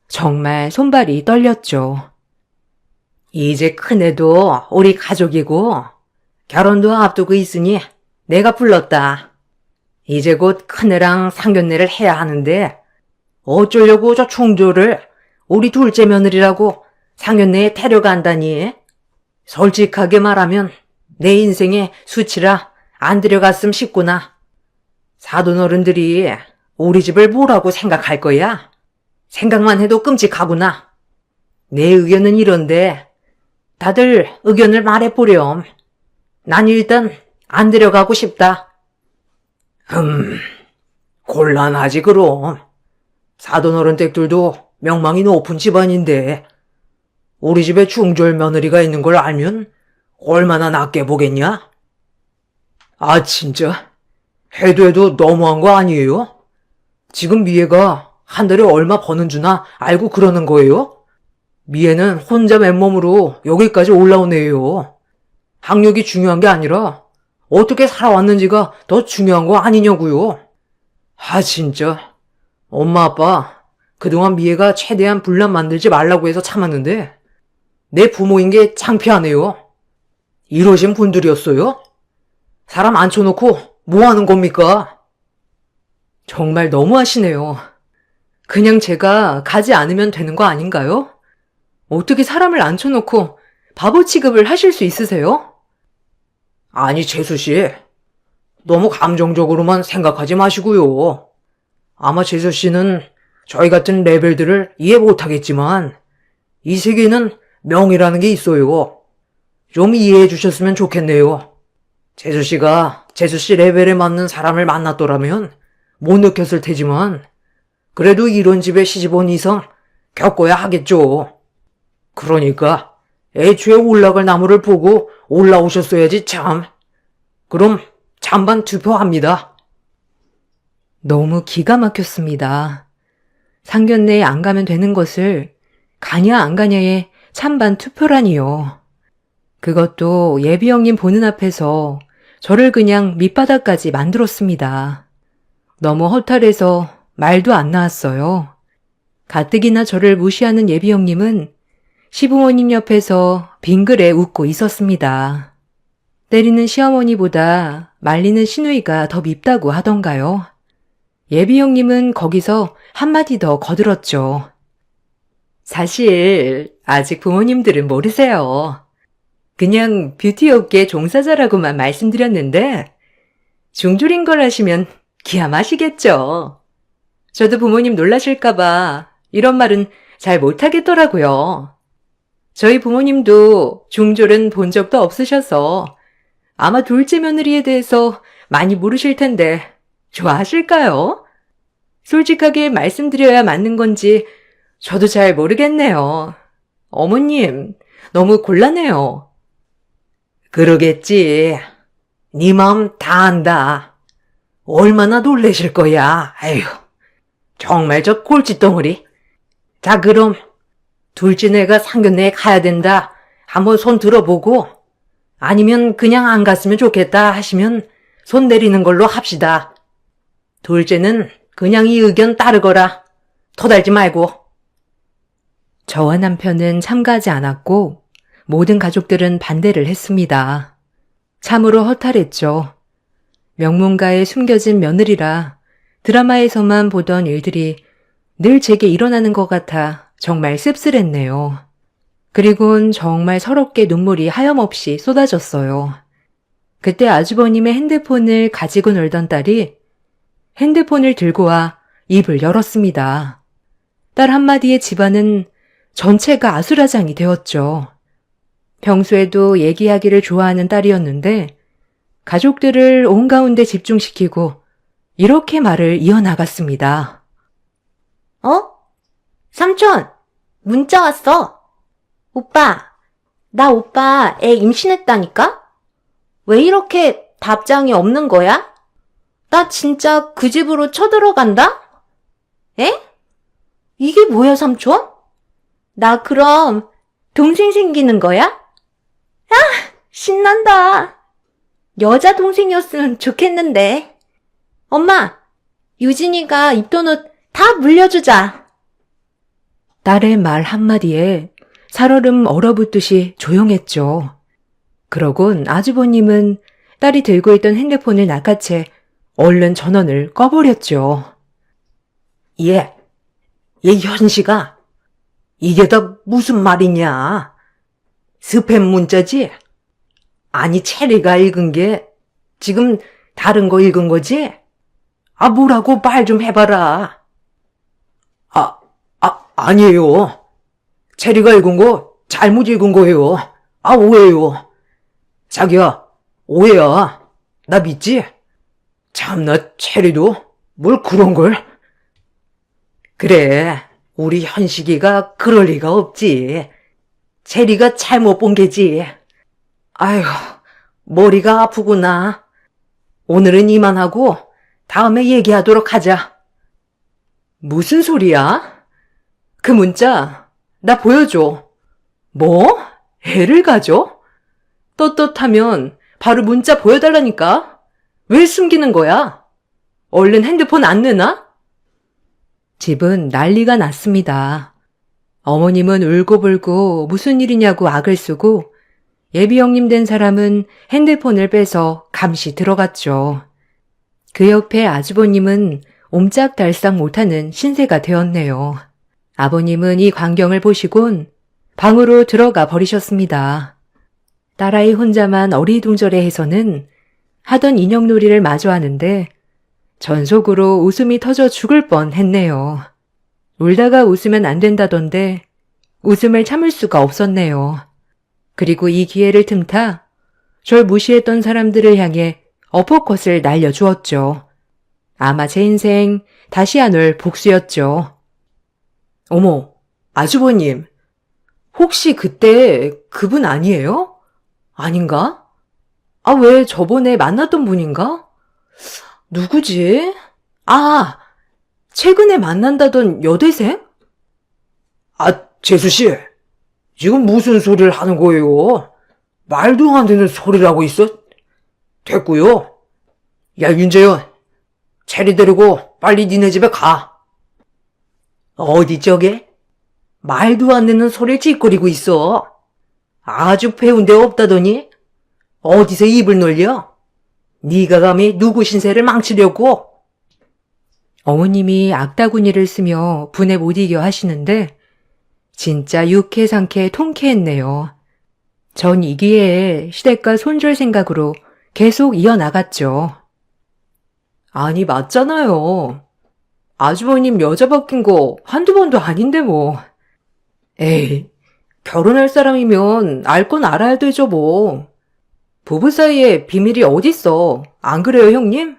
정말 손발이 떨렸죠. 이제 큰애도 우리 가족이고 결혼도 앞두고 있으니 내가 불렀다. 이제 곧 큰애랑 상견례를 해야 하는데 어쩌려고 저 충조를 우리 둘째 며느리라고 상견례에 데려간다니. 솔직하게 말하면 내 인생의 수치라 안 데려갔음 싶구나. 사돈 어른들이 우리 집을 뭐라고 생각할 거야? 생각만 해도 끔찍하구나. 내 의견은 이런데 다들 의견을 말해보렴. 난 일단 안 데려가고 싶다. 곤란하지 그럼. 사돈 어른 댁들도 명망이 높은 집안인데 우리 집에 중졸 며느리가 있는 걸 알면 얼마나 낫게 보겠냐? 아 진짜 해도 너무한 거 아니에요? 지금 미애가 한 달에 얼마 버는 주나 알고 그러는 거예요? 미애는 혼자 맨몸으로 여기까지 올라오네요. 학력이 중요한 게 아니라 어떻게 살아왔는지가 더 중요한 거 아니냐고요. 아, 진짜. 엄마, 아빠, 그동안 미애가 최대한 분란 만들지 말라고 해서 참았는데 내 부모인 게 창피하네요. 이러신 분들이었어요? 사람 앉혀놓고 뭐 하는 겁니까? 정말 너무하시네요. 그냥 제가 가지 않으면 되는 거 아닌가요? 어떻게 사람을 앉혀놓고 바보 취급을 하실 수 있으세요? 아니, 재수 씨. 너무 감정적으로만 생각하지 마시고요. 아마 재수 씨는 저희 같은 레벨들을 이해 못하겠지만 이 세계는 명이라는 게 있어요. 좀 이해해 주셨으면 좋겠네요. 재수 씨가 재수 씨 레벨에 맞는 사람을 만났더라면 못 느꼈을 테지만 그래도 이런 집에 시집 온 이상 겪어야 하겠죠. 그러니까 애초에 올라갈 나무를 보고 올라오셨어야지 참. 그럼 찬반 투표합니다. 너무 기가 막혔습니다. 상견례에 안 가면 되는 것을 가냐 안 가냐에 찬반 투표라니요. 그것도 예비 형님 보는 앞에서 저를 그냥 밑바닥까지 만들었습니다. 너무 허탈해서 말도 안 나왔어요. 가뜩이나 저를 무시하는 예비 형님은 시부모님 옆에서 빙그레 웃고 있었습니다. 때리는 시어머니보다 말리는 시누이가 더 밉다고 하던가요. 예비 형님은 거기서 한마디 더 거들었죠. 사실 아직 부모님들은 모르세요. 그냥 뷰티 업계 종사자라고만 말씀드렸는데 중졸인 걸 아시면 기함하시겠죠. 저도 부모님 놀라실까봐 이런 말은 잘 못하겠더라고요. 저희 부모님도 중졸은 본 적도 없으셔서 아마 둘째 며느리에 대해서 많이 모르실 텐데 좋아하실까요? 솔직하게 말씀드려야 맞는 건지 저도 잘 모르겠네요. 어머님, 너무 곤란해요. 그러겠지. 네 마음 다 안다. 얼마나 놀라실 거야. 아휴, 정말 저 꼴찌덩어리. 자, 그럼 둘째네가 상견례에 가야 된다. 한번 손 들어보고 아니면 그냥 안 갔으면 좋겠다 하시면 손 내리는 걸로 합시다. 둘째는 그냥 이 의견 따르거라. 토달지 말고. 저와 남편은 참가하지 않았고 모든 가족들은 반대를 했습니다. 참으로 허탈했죠. 명문가에 숨겨진 며느리라 드라마에서만 보던 일들이 늘 제게 일어나는 것 같아 정말 씁쓸했네요. 그리곤 정말 서럽게 눈물이 하염없이 쏟아졌어요. 그때 아주버님의 핸드폰을 가지고 놀던 딸이 핸드폰을 들고 와 입을 열었습니다. 딸 한마디에 집안은 전체가 아수라장이 되었죠. 평소에도 얘기하기를 좋아하는 딸이었는데 가족들을 온 가운데 집중시키고 이렇게 말을 이어나갔습니다. 삼촌, 문자 왔어. 나 오빠 애 임신했다니까? 왜 이렇게 답장이 없는 거야? 나 진짜 그 집으로 쳐들어간다? 에? 이게 뭐야, 삼촌? 나 그럼 동생 생기는 거야? 아, 신난다. 여자 동생이었으면 좋겠는데. 엄마, 유진이가 입던 옷 다 물려주자. 딸의 말 한마디에 살얼음 얼어붙듯이 조용했죠. 그러곤 아주버님은 딸이 들고 있던 핸드폰을 낚아채 얼른 전원을 꺼버렸죠. 얘 현식아. 이게 다 무슨 말이냐? 스팸 문자지? 아니, 체리가 읽은 게 지금 다른 거 읽은 거지? 아, 뭐라고 말 좀 해봐라. 아니에요. 체리가 읽은 거 잘못 읽은 거예요. 아, 오해요. 자기야, 오해야. 나 믿지? 참나, 체리도 뭘 그런 걸. 그래, 우리 현식이가 그럴 리가 없지. 체리가 잘못 본 게지. 아휴, 머리가 아프구나. 오늘은 이만하고 다음에 얘기하도록 하자. 무슨 소리야? 그 문자 나 보여줘. 뭐? 애를 가져? 떳떳하면 바로 문자 보여달라니까. 왜 숨기는 거야? 얼른 핸드폰 안 내놔? 집은 난리가 났습니다. 어머님은 울고불고 무슨 일이냐고 악을 쓰고 예비 형님 된 사람은 핸드폰을 빼서 감시 들어갔죠. 그 옆에 아주버님은 옴짝달싹 못하는 신세가 되었네요. 아버님은 이 광경을 보시곤 방으로 들어가 버리셨습니다. 딸아이 혼자만 어리둥절해해서는 하던 인형놀이를 마저 하는데 전속으로 웃음이 터져 죽을 뻔했네요. 울다가 웃으면 안 된다던데 웃음을 참을 수가 없었네요. 그리고 이 기회를 틈타 절 무시했던 사람들을 향해 어퍼컷을 날려주었죠. 아마 제 인생 다시 안 올 복수였죠. 어머, 아주버님. 혹시 그때 그분 아니에요? 아닌가? 아, 왜 저번에 만났던 분인가? 누구지? 아, 최근에 만난다던 여대생? 아, 재수씨. 지금 무슨 소리를 하는 거예요? 말도 안 되는 소리를 하고 있어? 됐고요. 야, 윤재현. 체리 데리고 빨리 니네 집에 가. 어디 저게? 말도 안 되는 소리를 찌꺼리고 있어. 아주 배운 데 없다더니 어디서 입을 놀려? 네가 감히 누구 신세를 망치려고? 어머님이 악다구니를 쓰며 분에 못 이겨 하시는데 진짜 유쾌상쾌 통쾌했네요. 전 이 기회에 시댁과 손절 생각으로 계속 이어나갔죠. 아니, 맞잖아요. 아주버님 여자 바뀐 거 한두 번도 아닌데 뭐. 에이, 결혼할 사람이면 알 건 알아야 되죠 뭐. 부부 사이에 비밀이 어딨어. 안 그래요, 형님?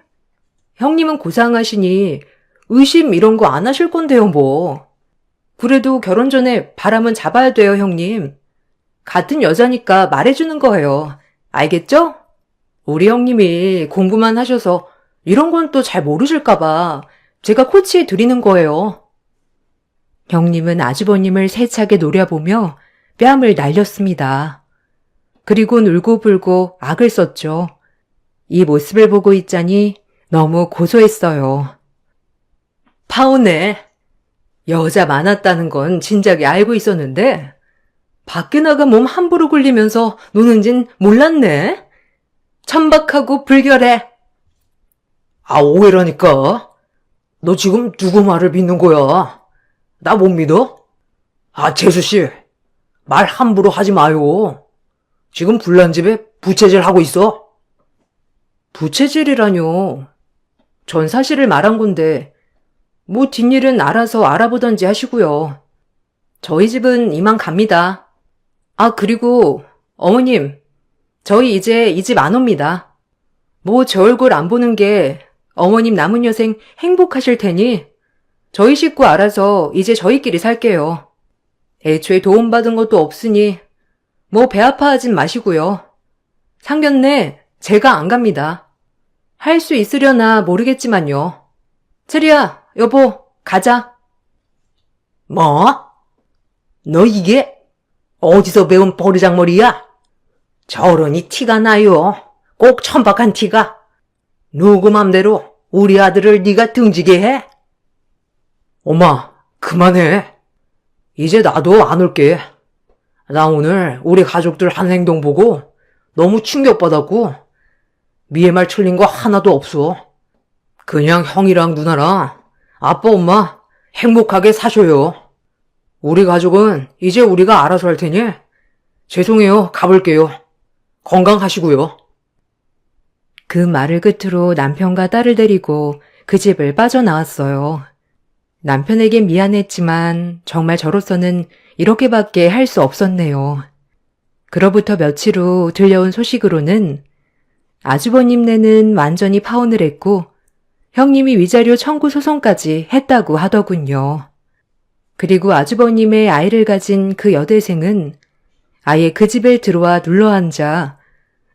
형님은 고상하시니 의심 이런 거 안 하실 건데요, 뭐. 그래도 결혼 전에 바람은 잡아야 돼요, 형님. 같은 여자니까 말해주는 거예요. 알겠죠? 우리 형님이 공부만 하셔서 이런 건 또 잘 모르실까봐 제가 코치해 드리는 거예요. 형님은 아주버님을 세차게 노려보며 뺨을 날렸습니다. 그리곤 울고불고 악을 썼죠. 이 모습을 보고 있자니 너무 고소했어요. 파오네. 여자 많았다는 건 진작에 알고 있었는데 밖에 나가 몸 함부로 굴리면서 노는진 몰랐네. 천박하고 불결해. 아, 오해라니까. 너 지금 누구 말을 믿는 거야? 나 못 믿어? 아, 재수씨. 말 함부로 하지 마요. 지금 불난 집에 부채질 하고 있어. 부채질이라뇨. 전 사실을 말한 건데 뭐 뒷일은 알아서 알아보던지 하시고요. 저희 집은 이만 갑니다. 아, 그리고 어머님, 저희 이제 이 집 안 옵니다. 뭐 제 얼굴 안 보는 게 어머님 남은 여생 행복하실 테니 저희 식구 알아서 이제 저희끼리 살게요. 애초에 도움받은 것도 없으니 뭐 배 아파하진 마시고요. 상견례 제가 안 갑니다. 할 수 있으려나 모르겠지만요. 체리야, 여보, 가자. 뭐? 너 이게 어디서 배운 버르장머리야? 저러니 티가 나요. 꼭 천박한 티가. 누구 맘대로 우리 아들을 네가 등지게 해? 엄마, 그만해. 이제 나도 안 올게. 나 오늘 우리 가족들 한 행동 보고 너무 충격받았고 미애 말 틀린 거 하나도 없어. 그냥 형이랑 누나랑 아빠 엄마 행복하게 사셔요. 우리 가족은 이제 우리가 알아서 할 테니 죄송해요. 가볼게요. 건강하시고요. 그 말을 끝으로 남편과 딸을 데리고 그 집을 빠져나왔어요. 남편에게 미안했지만 정말 저로서는 이렇게밖에 할 수 없었네요. 그로부터 며칠 후 들려온 소식으로는 아주버님네는 완전히 파혼을 했고 형님이 위자료 청구 소송까지 했다고 하더군요. 그리고 아주버님의 아이를 가진 그 여대생은 아예 그 집에 들어와 눌러앉아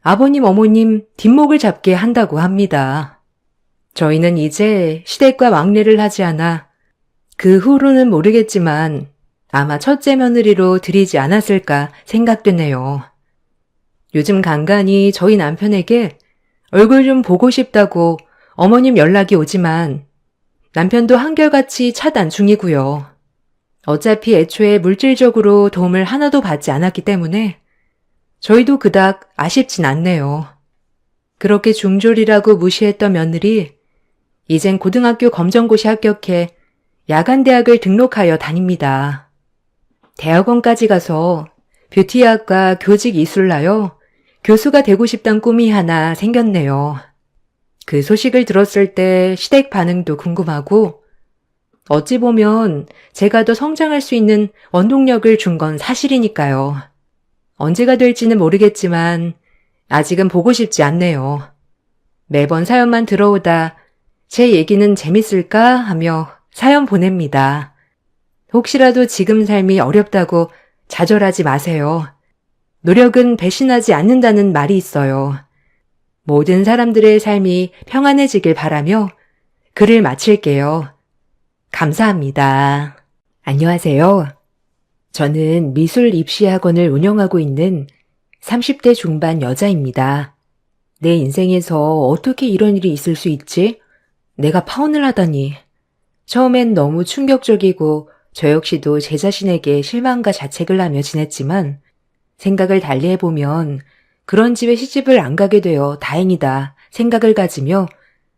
아버님 어머님 뒷목을 잡게 한다고 합니다. 저희는 이제 시댁과 왕래를 하지 않아 그 후로는 모르겠지만 아마 첫째 며느리로 들이지 않았을까 생각되네요. 요즘 간간히 저희 남편에게 얼굴 좀 보고 싶다고 어머님 연락이 오지만 남편도 한결같이 차단 중이고요. 어차피 애초에 물질적으로 도움을 하나도 받지 않았기 때문에 저희도 그닥 아쉽진 않네요. 그렇게 중졸이라고 무시했던 며느리, 이젠 고등학교 검정고시 합격해 야간대학을 등록하여 다닙니다. 대학원까지 가서 뷰티학과 교직 이술하여 교수가 되고 싶단 꿈이 하나 생겼네요. 그 소식을 들었을 때 시댁 반응도 궁금하고 어찌 보면 제가 더 성장할 수 있는 원동력을 준 건 사실이니까요. 언제가 될지는 모르겠지만 아직은 보고 싶지 않네요. 매번 사연만 들어오다 제 얘기는 재밌을까 하며 사연 보냅니다. 혹시라도 지금 삶이 어렵다고 좌절하지 마세요. 노력은 배신하지 않는다는 말이 있어요. 모든 사람들의 삶이 평안해지길 바라며 글을 마칠게요. 감사합니다. 안녕하세요. 저는 미술 입시학원을 운영하고 있는 30대 중반 여자입니다. 내 인생에서 어떻게 이런 일이 있을 수 있지? 내가 파혼을 하다니. 처음엔 너무 충격적이고 저 역시도 제 자신에게 실망과 자책을 하며 지냈지만 생각을 달리 해보면 그런 집에 시집을 안 가게 되어 다행이다 생각을 가지며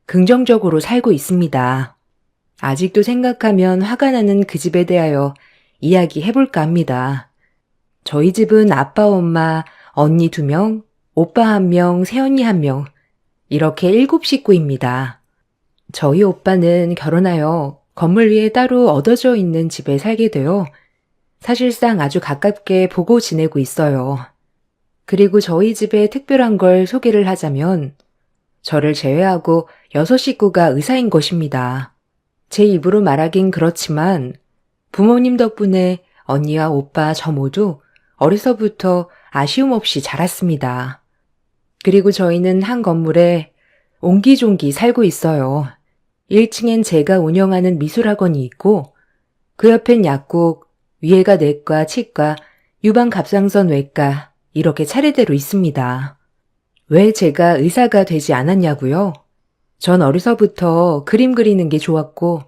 긍정적으로 살고 있습니다. 아직도 생각하면 화가 나는 그 집에 대하여 이야기해볼까 합니다. 저희 집은 아빠, 엄마, 언니 2명, 오빠 1명, 새언니 1명, 이렇게 7식구입니다. 저희 오빠는 결혼하여 건물 위에 따로 얻어져 있는 집에 살게 되어 사실상 아주 가깝게 보고 지내고 있어요. 그리고 저희 집에 특별한 걸 소개를 하자면 저를 제외하고 6식구가 의사인 것입니다. 제 입으로 말하긴 그렇지만 부모님 덕분에 언니와 오빠 저 모두 어려서부터 아쉬움 없이 자랐습니다. 그리고 저희는 한 건물에 옹기종기 살고 있어요. 1층엔 제가 운영하는 미술학원이 있고 그 옆엔 약국, 위에가 내과, 치과, 유방갑상선 외과 이렇게 차례대로 있습니다. 왜 제가 의사가 되지 않았냐고요? 전 어려서부터 그림 그리는 게 좋았고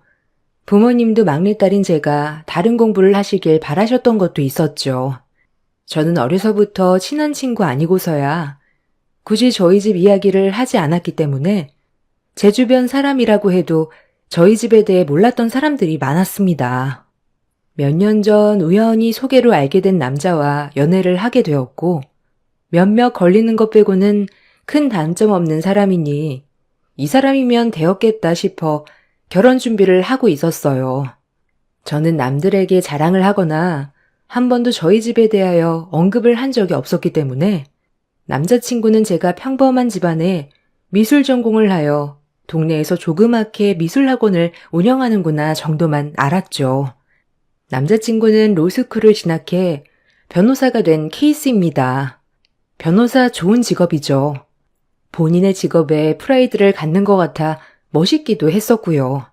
부모님도 막내딸인 제가 다른 공부를 하시길 바라셨던 것도 있었죠. 저는 어려서부터 친한 친구 아니고서야 굳이 저희 집 이야기를 하지 않았기 때문에 제 주변 사람이라고 해도 저희 집에 대해 몰랐던 사람들이 많았습니다. 몇 년 전 우연히 소개로 알게 된 남자와 연애를 하게 되었고 몇몇 걸리는 것 빼고는 큰 단점 없는 사람이니 이 사람이면 되었겠다 싶어 결혼 준비를 하고 있었어요. 저는 남들에게 자랑을 하거나 한 번도 저희 집에 대하여 언급을 한 적이 없었기 때문에 남자친구는 제가 평범한 집안에 미술 전공을 하여 동네에서 조그맣게 미술학원을 운영하는구나 정도만 알았죠. 남자친구는 로스쿨을 진학해 변호사가 된 케이스입니다. 변호사 좋은 직업이죠. 본인의 직업에 프라이드를 갖는 것 같아 멋있기도 했었고요.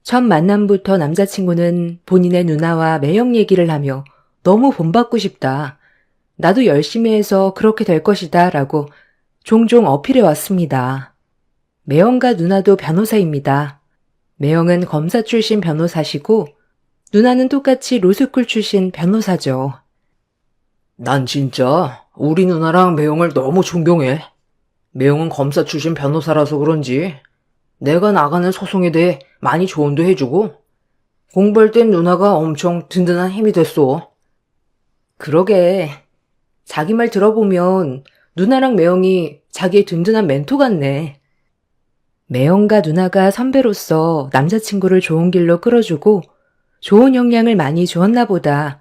첫 만남부터 남자친구는 본인의 누나와 매형 얘기를 하며 너무 본받고 싶다. 나도 열심히 해서 그렇게 될 것이다 라고 종종 어필해 왔습니다. 매형과 누나도 변호사입니다. 매형은 검사 출신 변호사시고 누나는 똑같이 로스쿨 출신 변호사죠. 난 진짜 우리 누나랑 매형을 너무 존경해. 매형은 검사 출신 변호사라서 그런지 내가 나가는 소송에 대해 많이 조언도 해주고 공부할 땐 누나가 엄청 든든한 힘이 됐어. 그러게. 자기 말 들어보면 누나랑 매형이 자기의 든든한 멘토 같네. 매형과 누나가 선배로서 남자친구를 좋은 길로 끌어주고 좋은 영향을 많이 주었나 보다.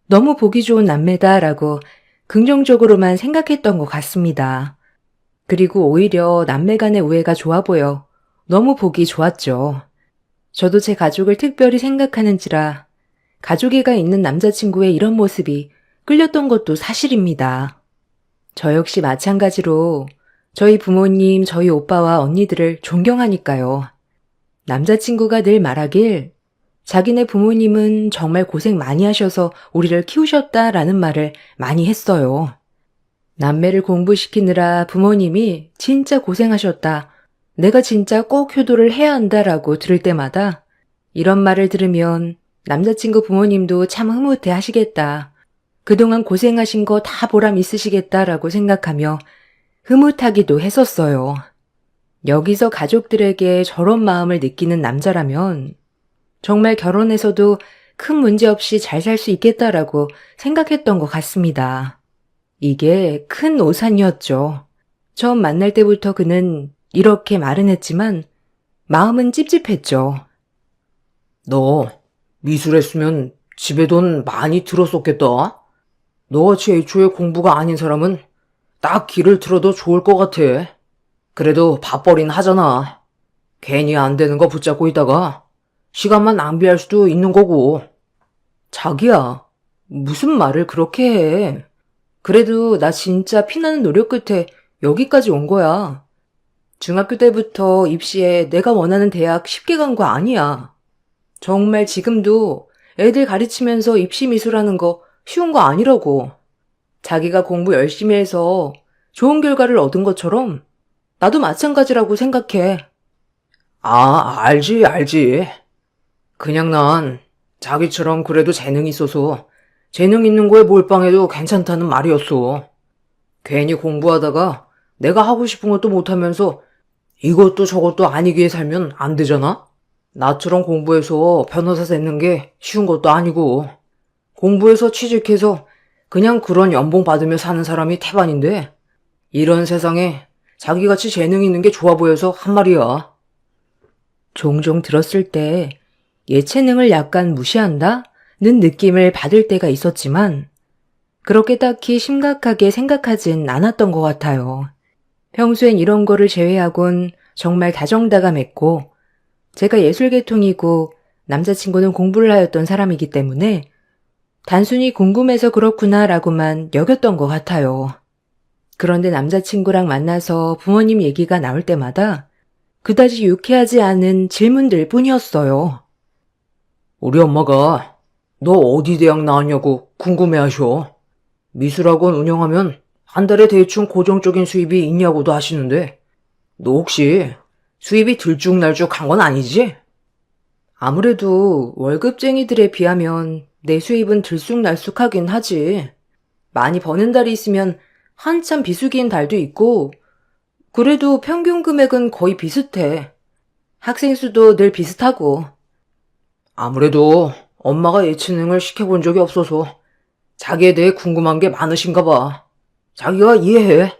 너무 보기 좋은 남매다라고 긍정적으로만 생각했던 것 같습니다. 그리고 오히려 남매 간의 우애가 좋아 보여 너무 보기 좋았죠. 저도 제 가족을 특별히 생각하는지라 가족애가 있는 남자친구의 이런 모습이 끌렸던 것도 사실입니다. 저 역시 마찬가지로 저희 부모님, 저희 오빠와 언니들을 존경하니까요. 남자친구가 늘 말하길 자기네 부모님은 정말 고생 많이 하셔서 우리를 키우셨다라는 말을 많이 했어요. 남매를 공부시키느라 부모님이 진짜 고생하셨다. 내가 진짜 꼭 효도를 해야 한다라고 들을 때마다 이런 말을 들으면 남자친구 부모님도 참 흐뭇해 하시겠다. 그동안 고생하신 거 다 보람 있으시겠다라고 생각하며 흐뭇하기도 했었어요. 여기서 가족들에게 저런 마음을 느끼는 남자라면 정말 결혼해서도 큰 문제 없이 잘 살 수 있겠다라고 생각했던 것 같습니다. 이게 큰 오산이었죠. 처음 만날 때부터 그는 이렇게 말은 했지만 마음은 찝찝했죠. 너 미술했으면 집에 돈 많이 들었었겠다. 너같이 애초에 공부가 아닌 사람은 딱 길을 틀어도 좋을 것 같아. 그래도 밥벌이는 하잖아. 괜히 안 되는 거 붙잡고 있다가 시간만 낭비할 수도 있는 거고. 자기야, 무슨 말을 그렇게 해. 그래도 나 진짜 피나는 노력 끝에 여기까지 온 거야. 중학교 때부터 입시에 내가 원하는 대학 쉽게 간 거 아니야. 정말 지금도 애들 가르치면서 입시 미술하는 거 쉬운 거 아니라고. 자기가 공부 열심히 해서 좋은 결과를 얻은 것처럼 나도 마찬가지라고 생각해. 알지. 그냥 난 자기처럼 그래도 재능이 있어서 재능 있는 거에 몰빵해도 괜찮다는 말이었어. 괜히 공부하다가 내가 하고 싶은 것도 못하면서 이것도 저것도 아니기에 살면 안 되잖아? 나처럼 공부해서 변호사 되는 게 쉬운 것도 아니고 공부해서 취직해서 그냥 그런 연봉 받으며 사는 사람이 태반인데 이런 세상에 자기같이 재능 있는 게 좋아 보여서 한 말이야. 종종 들었을 때 예체능을 약간 무시한다는 느낌을 받을 때가 있었지만 그렇게 딱히 심각하게 생각하진 않았던 것 같아요. 평소엔 이런 거를 제외하곤 정말 다정다감했고 제가 예술계통이고 남자친구는 공부를 하였던 사람이기 때문에 단순히 궁금해서 그렇구나라고만 여겼던 것 같아요. 그런데 남자친구랑 만나서 부모님 얘기가 나올 때마다 그다지 유쾌하지 않은 질문들 뿐이었어요. 우리 엄마가 너 어디 대학 나왔냐고 궁금해하셔. 미술학원 운영하면 한 달에 대충 고정적인 수입이 있냐고도 하시는데 너 혹시 수입이 들쭉날쭉한 건 아니지? 아무래도 월급쟁이들에 비하면 내 수입은 들쑥날쑥하긴 하지. 많이 버는 달이 있으면 한참 비수기인 달도 있고 그래도 평균 금액은 거의 비슷해. 학생 수도 늘 비슷하고. 아무래도 엄마가 예체능을 시켜본 적이 없어서 자기에 대해 궁금한 게 많으신가 봐. 자기가 이해해.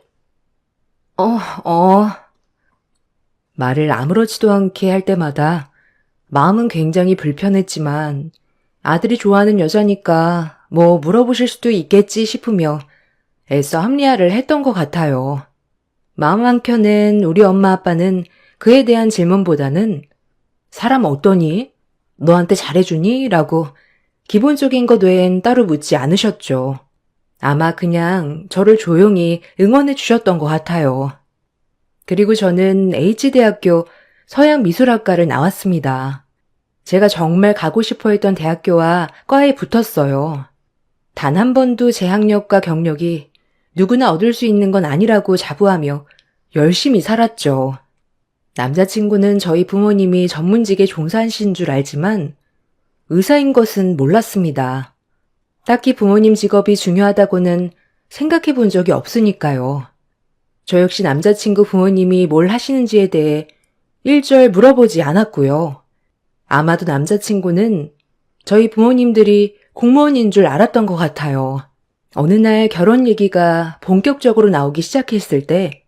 말을 아무렇지도 않게 할 때마다 마음은 굉장히 불편했지만 아들이 좋아하는 여자니까 뭐 물어보실 수도 있겠지 싶으며 애써 합리화를 했던 것 같아요. 마음 한켠엔 우리 엄마 아빠는 그에 대한 질문보다는 사람 어떠니? 너한테 잘해주니? 라고 기본적인 것 외엔 따로 묻지 않으셨죠. 아마 그냥 저를 조용히 응원해 주셨던 것 같아요. 그리고 저는 H대학교 서양미술학과를 나왔습니다. 제가 정말 가고 싶어 했던 대학교와 과에 붙었어요. 단 한 번도 제 학력과 경력이 누구나 얻을 수 있는 건 아니라고 자부하며 열심히 살았죠. 남자친구는 저희 부모님이 전문직에 종사하신 줄 알지만 의사인 것은 몰랐습니다. 딱히 부모님 직업이 중요하다고는 생각해 본 적이 없으니까요. 저 역시 남자친구 부모님이 뭘 하시는지에 대해 일절 물어보지 않았고요. 아마도 남자친구는 저희 부모님들이 공무원인 줄 알았던 것 같아요. 어느 날 결혼 얘기가 본격적으로 나오기 시작했을 때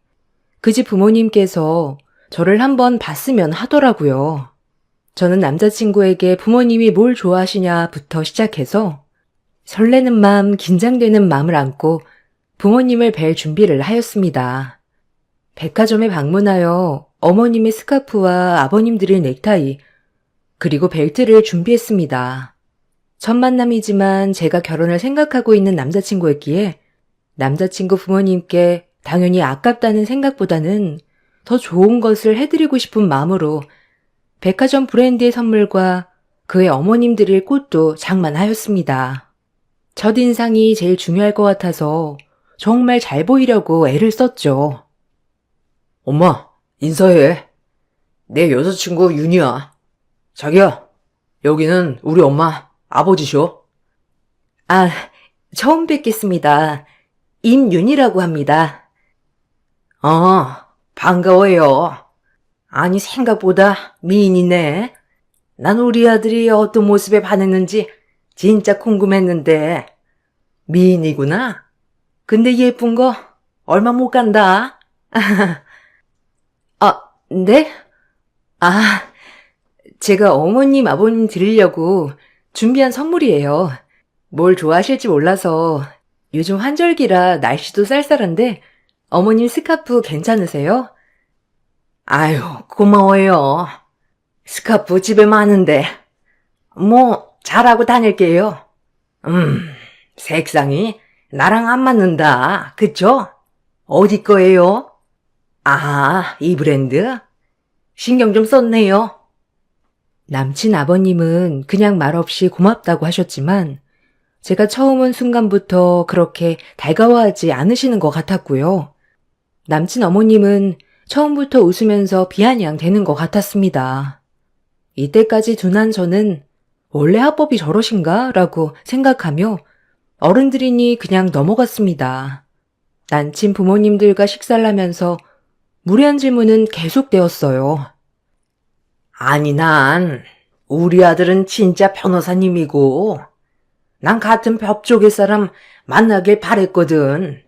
그 집 부모님께서 저를 한번 봤으면 하더라고요. 저는 남자친구에게 부모님이 뭘 좋아하시냐부터 시작해서 설레는 마음, 긴장되는 마음을 안고 부모님을 뵐 준비를 하였습니다. 백화점에 방문하여 어머님의 스카프와 아버님 드릴 넥타이, 그리고 벨트를 준비했습니다. 첫 만남이지만 제가 결혼을 생각하고 있는 남자친구였기에 남자친구 부모님께 당연히 아깝다는 생각보다는 더 좋은 것을 해드리고 싶은 마음으로 백화점 브랜드의 선물과 그의 어머님 드릴 꽃도 장만하였습니다. 첫인상이 제일 중요할 것 같아서 정말 잘 보이려고 애를 썼죠. 엄마, 인사해. 내 여자친구 윤이야. 자기야, 여기는 우리 엄마, 아버지셔. 아, 처음 뵙겠습니다. 임윤이라고 합니다. 반가워요. 아니, 생각보다 미인이네. 난 우리 아들이 어떤 모습에 반했는지 진짜 궁금했는데. 미인이구나. 근데 예쁜 거 얼마 못 간다. 네? 제가 어머님, 아버님 드리려고 준비한 선물이에요. 뭘 좋아하실지 몰라서 요즘 환절기라 날씨도 쌀쌀한데 어머님 스카프 괜찮으세요? 아유, 고마워요. 스카프 집에 많은데. 뭐, 잘하고 다닐게요. 색상이 나랑 안 맞는다. 그쵸? 어디 거예요? 이 브랜드? 신경 좀 썼네요. 남친 아버님은 그냥 말없이 고맙다고 하셨지만 제가 처음 온 순간부터 그렇게 달가워하지 않으시는 것 같았고요. 남친 어머님은 처음부터 웃으면서 비아냥대는 것 같았습니다. 이때까지 둔한 저는 원래 합법이 저러신가? 라고 생각하며 어른들이니 그냥 넘어갔습니다. 남친 부모님들과 식사를 하면서 무례한 질문은 계속되었어요. 아니, 우리 아들은 진짜 변호사님이고, 난 같은 법 쪽의 사람 만나길 바랬거든.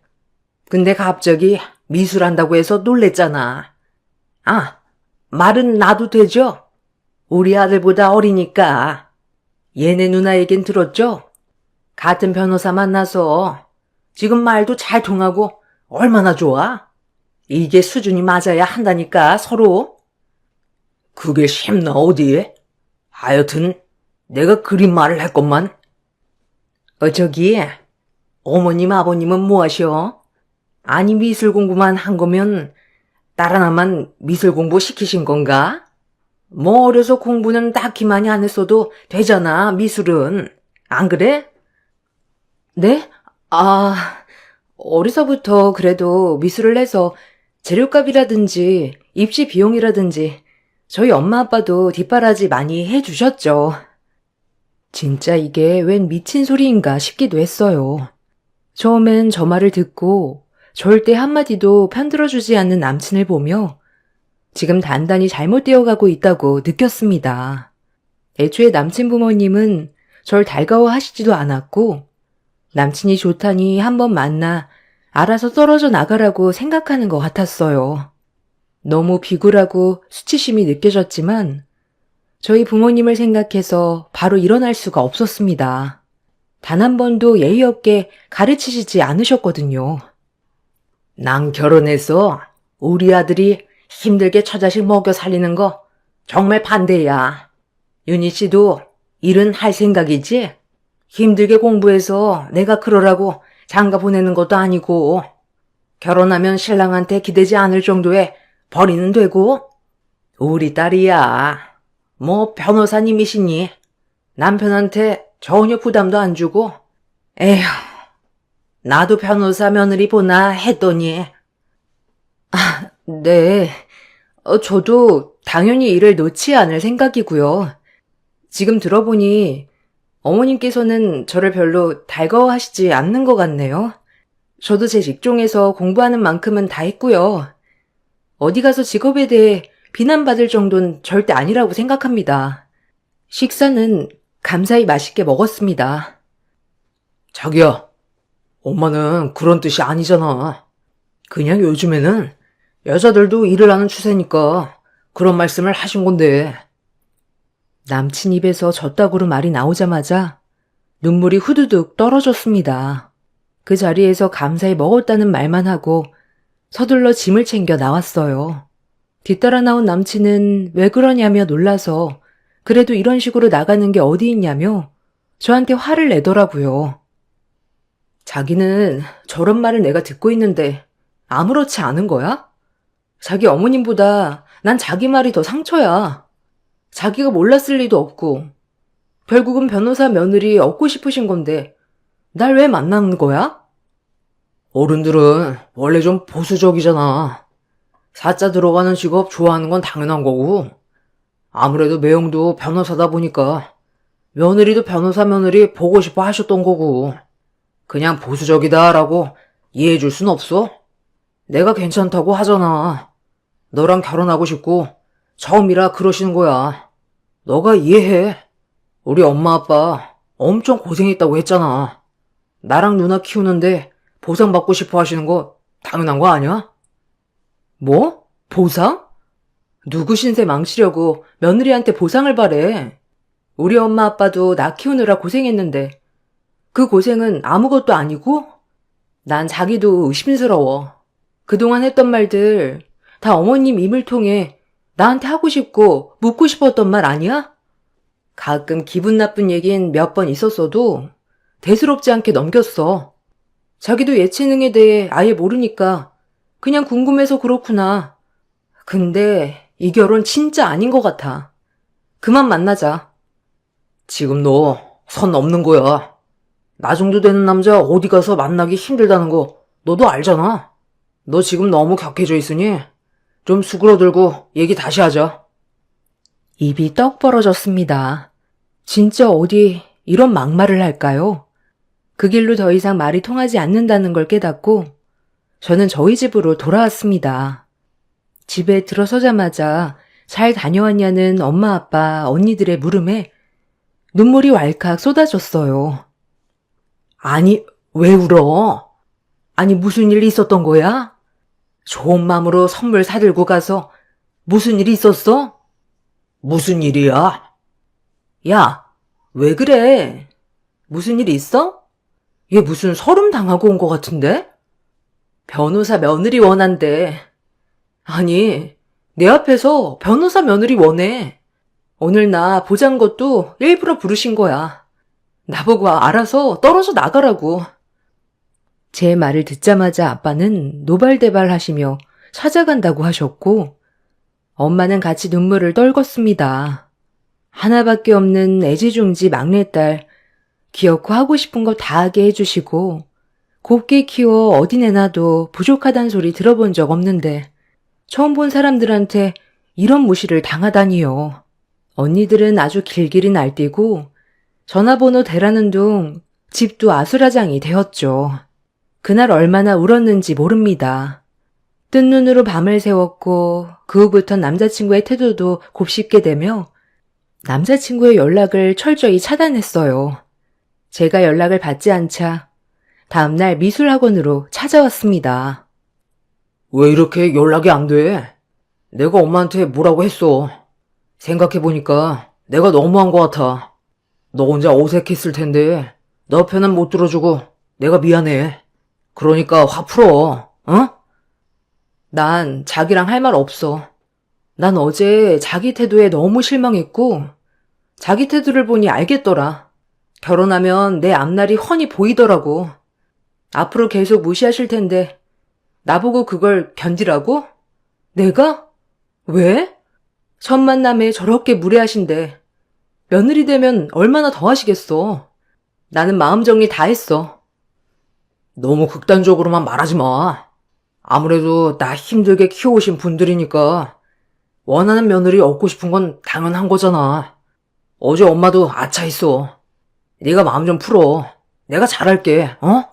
근데 갑자기 미술한다고 해서 놀랬잖아. 말은 나도 되죠? 우리 아들보다 어리니까. 얘네 누나 얘긴 들었죠? 같은 변호사 만나서 지금 말도 잘 통하고 얼마나 좋아? 이게 수준이 맞아야 한다니까, 서로. 그게 쉽나, 어디? 하여튼, 내가 그린 말을 했건만. 저기, 어머님, 아버님은 뭐 하셔? 아니, 미술 공부만 한 거면, 딸 하나만 미술 공부 시키신 건가? 뭐, 어려서 공부는 딱히 많이 안 했어도 되잖아, 미술은. 안 그래? 네? 어려서부터 그래도 미술을 해서 재료값이라든지 입시 비용이라든지 저희 엄마 아빠도 뒷바라지 많이 해주셨죠. 진짜 이게 웬 미친 소리인가 싶기도 했어요. 처음엔 저 말을 듣고 절대 한마디도 편들어주지 않는 남친을 보며 지금 단단히 잘못되어 가고 있다고 느꼈습니다. 애초에 남친 부모님은 절 달가워하시지도 않았고 남친이 좋다니 한번 만나 알아서 떨어져 나가라고 생각하는 것 같았어요. 너무 비굴하고 수치심이 느껴졌지만 저희 부모님을 생각해서 바로 일어날 수가 없었습니다. 단 한 번도 예의 없게 가르치시지 않으셨거든요. 난 결혼해서 우리 아들이 힘들게 처자식 먹여 살리는 거 정말 반대야. 윤희 씨도 일은 할 생각이지? 힘들게 공부해서 내가 그러라고 장가 보내는 것도 아니고 결혼하면 신랑한테 기대지 않을 정도의 벌이는 되고 우리 딸이야. 뭐 변호사님이시니 남편한테 전혀 부담도 안 주고 에휴 나도 변호사 며느리 보나 했더니 네, 저도 당연히 일을 놓지 않을 생각이고요. 지금 들어보니 어머님께서는 저를 별로 달가워하시지 않는 것 같네요. 저도 제 직종에서 공부하는 만큼은 다 했고요. 어디 가서 직업에 대해 비난받을 정도는 절대 아니라고 생각합니다. 식사는 감사히 맛있게 먹었습니다. 자기야, 엄마는 그런 뜻이 아니잖아. 그냥 요즘에는 여자들도 일을 하는 추세니까 그런 말씀을 하신 건데. 남친 입에서 저따구로 말이 나오자마자 눈물이 후두둑 떨어졌습니다. 그 자리에서 감사히 먹었다는 말만 하고 서둘러 짐을 챙겨 나왔어요. 뒤따라 나온 남친은 왜 그러냐며 놀라서 그래도 이런 식으로 나가는 게 어디 있냐며 저한테 화를 내더라고요. 자기는 저런 말을 내가 듣고 있는데 아무렇지 않은 거야? 자기 어머님보다 난 자기 말이 더 상처야. 자기가 몰랐을 리도 없고 결국은 변호사 며느리 얻고 싶으신 건데 날 왜 만나는 거야? 어른들은 원래 좀 보수적이잖아. 사자 들어가는 직업 좋아하는 건 당연한 거고, 아무래도 매형도 변호사다 보니까 며느리도 변호사 며느리 보고 싶어 하셨던 거고, 그냥 보수적이다라고 이해해 줄 순 없어? 내가 괜찮다고 하잖아. 너랑 결혼하고 싶고 처음이라 그러시는 거야. 너가 이해해. 우리 엄마 아빠 엄청 고생했다고 했잖아. 나랑 누나 키우는데 보상받고 싶어 하시는 거 당연한 거 아니야? 뭐? 보상? 누구 신세 망치려고 며느리한테 보상을 바래. 우리 엄마 아빠도 나 키우느라 고생했는데 그 고생은 아무것도 아니고? 난 자기도 의심스러워. 그동안 했던 말들 다 어머님 입을 통해 나한테 하고 싶고 묻고 싶었던 말 아니야? 가끔 기분 나쁜 얘긴 몇 번 있었어도 대수롭지 않게 넘겼어. 자기도 예체능에 대해 아예 모르니까 그냥 궁금해서 그렇구나. 근데 이 결혼 진짜 아닌 것 같아. 그만 만나자. 지금 너 선 넘는 거야. 나 정도 되는 남자 어디 가서 만나기 힘들다는 거 너도 알잖아. 너 지금 너무 격해져 있으니 좀 수그러들고 얘기 다시 하자. 입이 떡 벌어졌습니다. 진짜 어디 이런 막말을 할까요? 그 길로 더 이상 말이 통하지 않는다는 걸 깨닫고 저는 저희 집으로 돌아왔습니다. 집에 들어서자마자 잘 다녀왔냐는 엄마, 아빠, 언니들의 물음에 눈물이 왈칵 쏟아졌어요. 아니, 왜 울어? 아니, 무슨 일이 있었던 거야? 좋은 마음으로 선물 사들고 가서 무슨 일이 있었어? 무슨 일이야? 야, 왜 그래? 무슨 일 있어? 얘 무슨 서름 당하고 온 것 같은데? 변호사 며느리 원한대. 아니, 내 앞에서 변호사 며느리 원해. 오늘 나 보잔 것도 일부러 부르신 거야. 나보고 알아서 떨어져 나가라고. 제 말을 듣자마자 아빠는 노발대발 하시며 찾아간다고 하셨고 엄마는 같이 눈물을 떨궜습니다. 하나밖에 없는 애지중지 막내딸, 귀엽고 하고 싶은 거 다 하게 해주시고 곱게 키워 어디 내놔도 부족하단 소리 들어본 적 없는데 처음 본 사람들한테 이런 무시를 당하다니요. 언니들은 아주 길길이 날뛰고 전화번호 대라는 둥 집도 아수라장이 되었죠. 그날 얼마나 울었는지 모릅니다. 뜬 눈으로 밤을 새웠고 그 후부터 남자친구의 태도도 곱씹게 되며 남자친구의 연락을 철저히 차단했어요. 제가 연락을 받지 않자 다음날 미술학원으로 찾아왔습니다. 왜 이렇게 연락이 안 돼? 내가 엄마한테 뭐라고 했어. 생각해보니까 내가 너무한 것 같아. 너 혼자 어색했을 텐데 너 편은 못 들어주고 내가 미안해. 그러니까 화 풀어, 어? 난 자기랑 할 말 없어. 난 어제 자기 태도에 너무 실망했고 자기 태도를 보니 알겠더라. 결혼하면 내 앞날이 훤히 보이더라고. 앞으로 계속 무시하실 텐데 나보고 그걸 견디라고? 내가? 왜? 첫 만남에 저렇게 무례하신데 며느리 되면 얼마나 더 하시겠어. 나는 마음 정리 다 했어. 너무 극단적으로만 말하지 마. 아무래도 나 힘들게 키워오신 분들이니까 원하는 며느리 얻고 싶은 건 당연한 거잖아. 어제 엄마도 아차했어. 네가 마음 좀 풀어. 내가 잘할게, 어?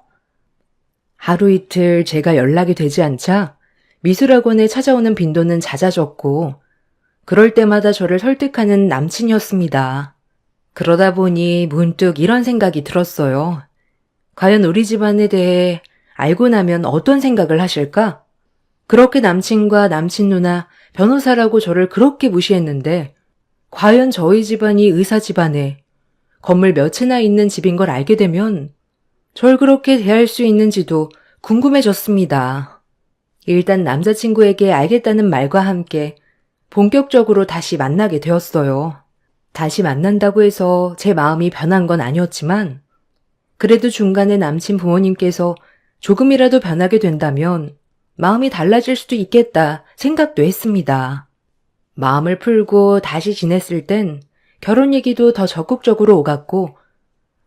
하루 이틀 제가 연락이 되지 않자 미술학원에 찾아오는 빈도는 잦아졌고 그럴 때마다 저를 설득하는 남친이었습니다. 그러다 보니 문득 이런 생각이 들었어요. 과연 우리 집안에 대해 알고 나면 어떤 생각을 하실까? 그렇게 남친과 남친 누나, 변호사라고 저를 그렇게 무시했는데 과연 저희 집안이 의사 집안에 건물 몇 채나 있는 집인 걸 알게 되면 절 그렇게 대할 수 있는지도 궁금해졌습니다. 일단 남자친구에게 알겠다는 말과 함께 본격적으로 다시 만나게 되었어요. 다시 만난다고 해서 제 마음이 변한 건 아니었지만 그래도 중간에 남친 부모님께서 조금이라도 변하게 된다면 마음이 달라질 수도 있겠다 생각도 했습니다. 마음을 풀고 다시 지냈을 땐 결혼 얘기도 더 적극적으로 오갔고,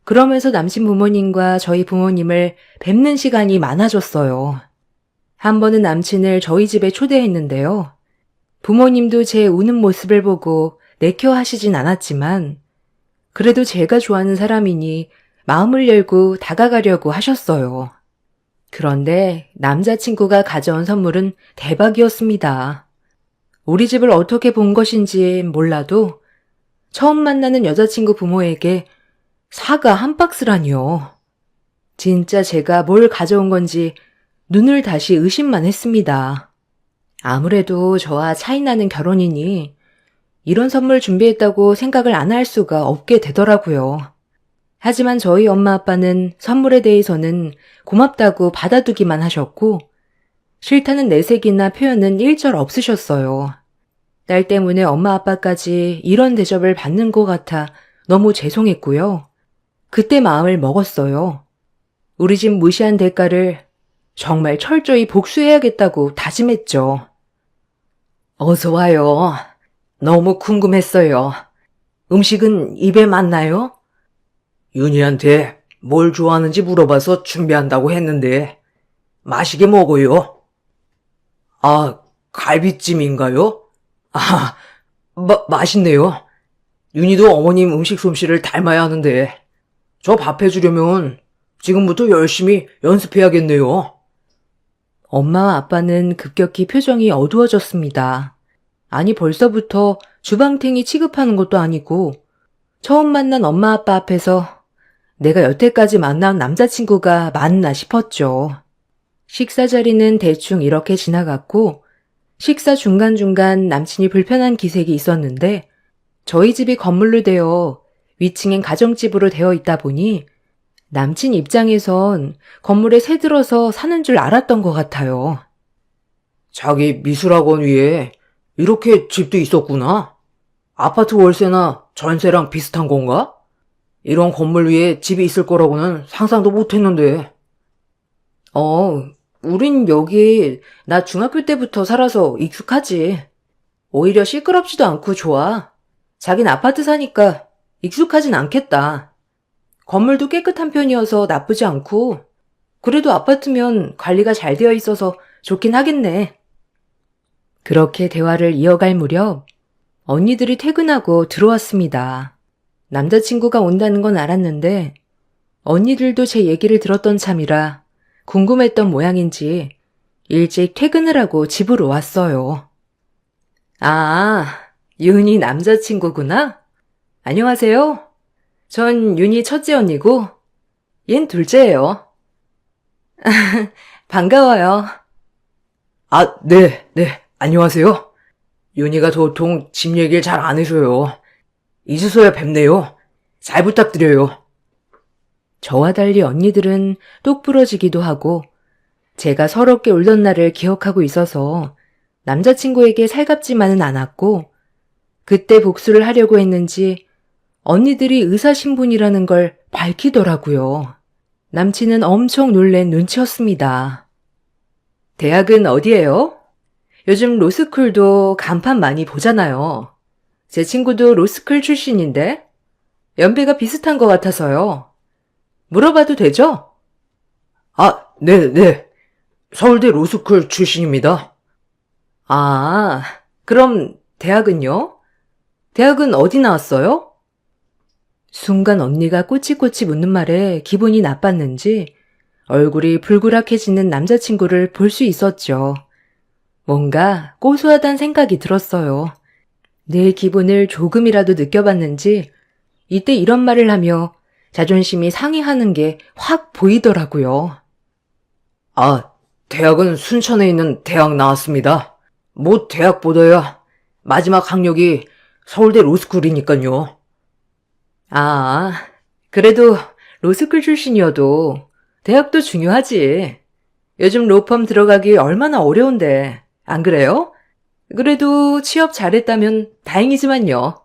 그러면서 남친 부모님과 저희 부모님을 뵙는 시간이 많아졌어요. 한 번은 남친을 저희 집에 초대했는데요. 부모님도 제 우는 모습을 보고 내켜 하시진 않았지만, 그래도 제가 좋아하는 사람이니 마음을 열고 다가가려고 하셨어요. 그런데 남자친구가 가져온 선물은 대박이었습니다. 우리 집을 어떻게 본 것인지 몰라도 처음 만나는 여자친구 부모에게 사과 한 박스라니요. 진짜 제가 뭘 가져온 건지 눈을 다시 의심만 했습니다. 아무래도 저와 차이 나는 결혼이니 이런 선물 준비했다고 생각을 안 할 수가 없게 되더라고요. 하지만 저희 엄마 아빠는 선물에 대해서는 고맙다고 받아두기만 하셨고, 싫다는 내색이나 표현은 일절 없으셨어요. 딸 때문에 엄마 아빠까지 이런 대접을 받는 것 같아 너무 죄송했고요. 그때 마음을 먹었어요. 우리 집 무시한 대가를 정말 철저히 복수해야겠다고 다짐했죠. 어서 와요. 너무 궁금했어요. 음식은 입에 맞나요? 윤희한테 뭘 좋아하는지 물어봐서 준비한다고 했는데 맛있게 먹어요. 아, 갈비찜인가요? 아, 맛있네요. 윤희도 어머님 음식 솜씨를 닮아야 하는데 저 밥 해주려면 지금부터 열심히 연습해야겠네요. 엄마와 아빠는 급격히 표정이 어두워졌습니다. 아니 벌써부터 주방탱이 취급하는 것도 아니고 처음 만난 엄마 아빠 앞에서 내가 여태까지 만난 남자친구가 맞나 싶었죠. 식사 자리는 대충 이렇게 지나갔고 식사 중간중간 남친이 불편한 기색이 있었는데 저희 집이 건물로 되어 위층엔 가정집으로 되어 있다 보니 남친 입장에선 건물에 새들어서 사는 줄 알았던 것 같아요. 자기 미술학원 위에 이렇게 집도 있었구나. 아파트 월세나 전세랑 비슷한 건가? 이런 건물 위에 집이 있을 거라고는 상상도 못했는데. 우린 여기 나 중학교 때부터 살아서 익숙하지. 오히려 시끄럽지도 않고 좋아. 자긴 아파트 사니까 익숙하진 않겠다. 건물도 깨끗한 편이어서 나쁘지 않고, 그래도 아파트면 관리가 잘 되어 있어서 좋긴 하겠네. 그렇게 대화를 이어갈 무렵 언니들이 퇴근하고 들어왔습니다. 남자친구가 온다는 건 알았는데 언니들도 제 얘기를 들었던 참이라 궁금했던 모양인지 일찍 퇴근을 하고 집으로 왔어요. 아, 윤희 남자친구구나? 안녕하세요. 전 윤희 첫째 언니고 얜 둘째예요. 반가워요. 아, 네. 안녕하세요. 윤희가 도통 집 얘기를 잘 안 해줘요. 이제서야 뵙네요. 잘 부탁드려요. 저와 달리 언니들은 똑부러지기도 하고 제가 서럽게 울던 날을 기억하고 있어서 남자친구에게 살갑지만은 않았고 그때 복수를 하려고 했는지 언니들이 의사신분이라는 걸 밝히더라고요. 남친은 엄청 놀란 눈치였습니다. 대학은 어디예요? 요즘 로스쿨도 간판 많이 보잖아요. 제 친구도 로스쿨 출신인데 연배가 비슷한 것 같아서요. 물어봐도 되죠? 아, 네. 서울대 로스쿨 출신입니다. 아, 그럼 대학은요? 대학은 어디 나왔어요? 순간 언니가 꼬치꼬치 묻는 말에 기분이 나빴는지 얼굴이 불그락해지는 남자친구를 볼 수 있었죠. 뭔가 고소하단 생각이 들었어요. 내 기분을 조금이라도 느껴봤는지 이때 이런 말을 하며 자존심이 상해하는 게 확 보이더라고요. 아, 대학은 순천에 있는 대학 나왔습니다. 뭐 대학보다야 마지막 학력이 서울대 로스쿨이니까요. 아, 그래도 로스쿨 출신이어도 대학도 중요하지. 요즘 로펌 들어가기 얼마나 어려운데, 안 그래요? 그래도 취업 잘했다면 다행이지만요.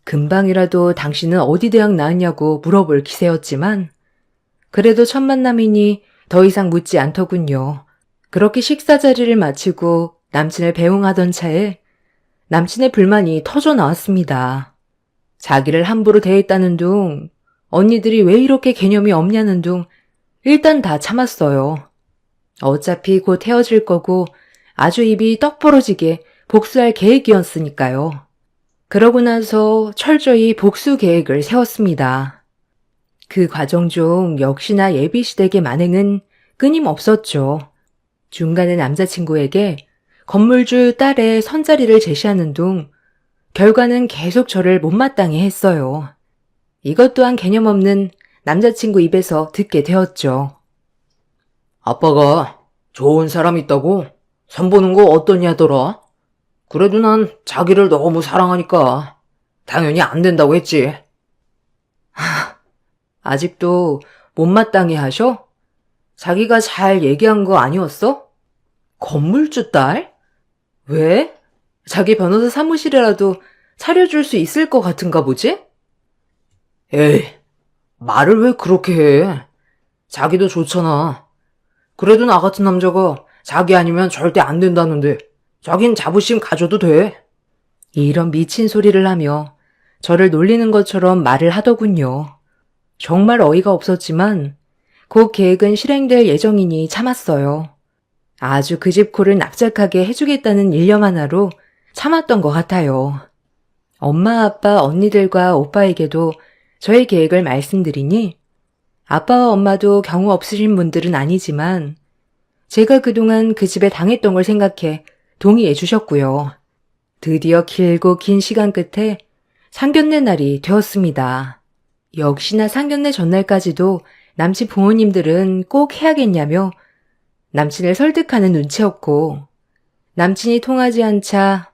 금방이라도 당신은 어디 대학 나왔냐고 물어볼 기세였지만 그래도 첫 만남이니 더 이상 묻지 않더군요. 그렇게 식사 자리를 마치고 남친을 배웅하던 차에 남친의 불만이 터져 나왔습니다. 자기를 함부로 대했다는 둥, 언니들이 왜 이렇게 개념이 없냐는 둥, 일단 다 참았어요. 어차피 곧 헤어질 거고 아주 입이 떡 벌어지게 복수할 계획이었으니까요. 그러고 나서 철저히 복수 계획을 세웠습니다. 그 과정 중 역시나 예비시댁의 만행은 끊임없었죠. 중간에 남자친구에게 건물주 딸의 선자리를 제시하는 둥 결과는 계속 저를 못마땅해 했어요. 이것 또한 개념 없는 남자친구 입에서 듣게 되었죠. 아빠가 좋은 사람 있다고 선보는 거 어떠냐더라? 그래도 난 자기를 너무 사랑하니까 당연히 안 된다고 했지. 아직도 못마땅해 하셔? 자기가 잘 얘기한 거 아니었어? 건물주 딸? 왜? 자기 변호사 사무실이라도 차려줄 수 있을 것 같은가 보지? 에이, 말을 왜 그렇게 해? 자기도 좋잖아. 그래도 나 같은 남자가 자기 아니면 절대 안 된다는데 자긴 자부심 가져도 돼. 이런 미친 소리를 하며 저를 놀리는 것처럼 말을 하더군요. 정말 어이가 없었지만 그 계획은 실행될 예정이니 참았어요. 아주 그 집 콜을 납작하게 해주겠다는 일념 하나로 참았던 것 같아요. 엄마, 아빠, 언니들과 오빠에게도 저의 계획을 말씀드리니 아빠와 엄마도 경우 없으신 분들은 아니지만 제가 그동안 그 집에 당했던 걸 생각해 동의해 주셨고요. 드디어 길고 긴 시간 끝에 상견례 날이 되었습니다. 역시나 상견례 전날까지도 남친 부모님들은 꼭 해야겠냐며 남친을 설득하는 눈치였고 남친이 통하지 않자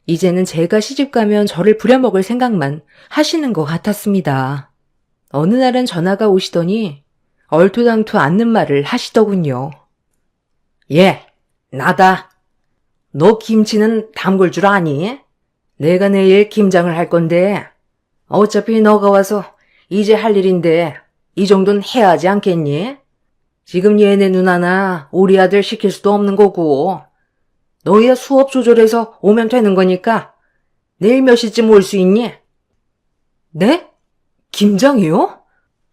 이제는 제가 시집가면 저를 부려먹을 생각만 하시는 것 같았습니다. 어느 날은 전화가 오시더니 얼토당토 않는 말을 하시더군요. 예, 나다. 너 김치는 담글 줄 아니? 내가 내일 김장을 할 건데 어차피 너가 와서 이제 할 일인데 이 정도는 해야 하지 않겠니? 지금 얘네 누나나 우리 아들 시킬 수도 없는 거고 너희야 수업 조절해서 오면 되는 거니까 내일 몇 시쯤 올 수 있니? 네? 김장이요?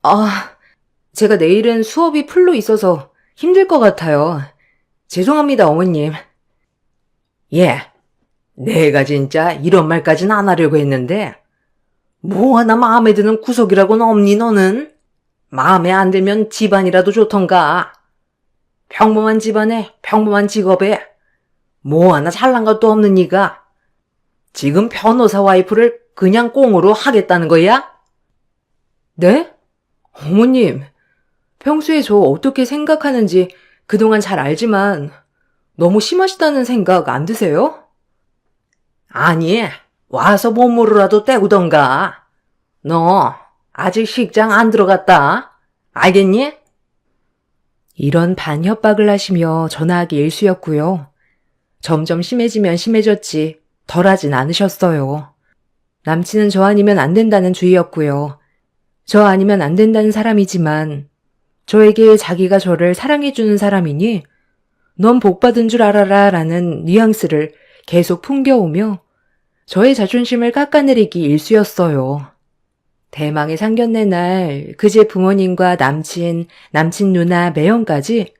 아, 제가 내일은 수업이 풀로 있어서 힘들 것 같아요. 죄송합니다, 어머님. 예, 내가 진짜 이런 말까진 안 하려고 했는데 뭐 하나 마음에 드는 구석이라고는 없니 너는? 마음에 안 들면 집안이라도 좋던가. 평범한 집안에 평범한 직업에 뭐 하나 잘난 것도 없는 니가 지금 변호사 와이프를 그냥 꽁으로 하겠다는 거야? 네? 어머님, 평소에 저 어떻게 생각하는지 그동안 잘 알지만 너무 심하시다는 생각 안 드세요? 아니, 와서 몸으로라도 떼우던가. 너 아직 식장 안 들어갔다. 알겠니? 이런 반협박을 하시며 전화하기 일쑤였고요. 점점 심해지면 심해졌지 덜하진 않으셨어요. 남친은 저 아니면 안 된다는 주의였고요. 저 아니면 안 된다는 사람이지만 저에게 자기가 저를 사랑해주는 사람이니 넌 복받은 줄 알아라 라는 뉘앙스를 계속 풍겨오며 저의 자존심을 깎아내리기 일쑤였어요. 대망의 상견례 날 그제 부모님과 남친 누나 매형까지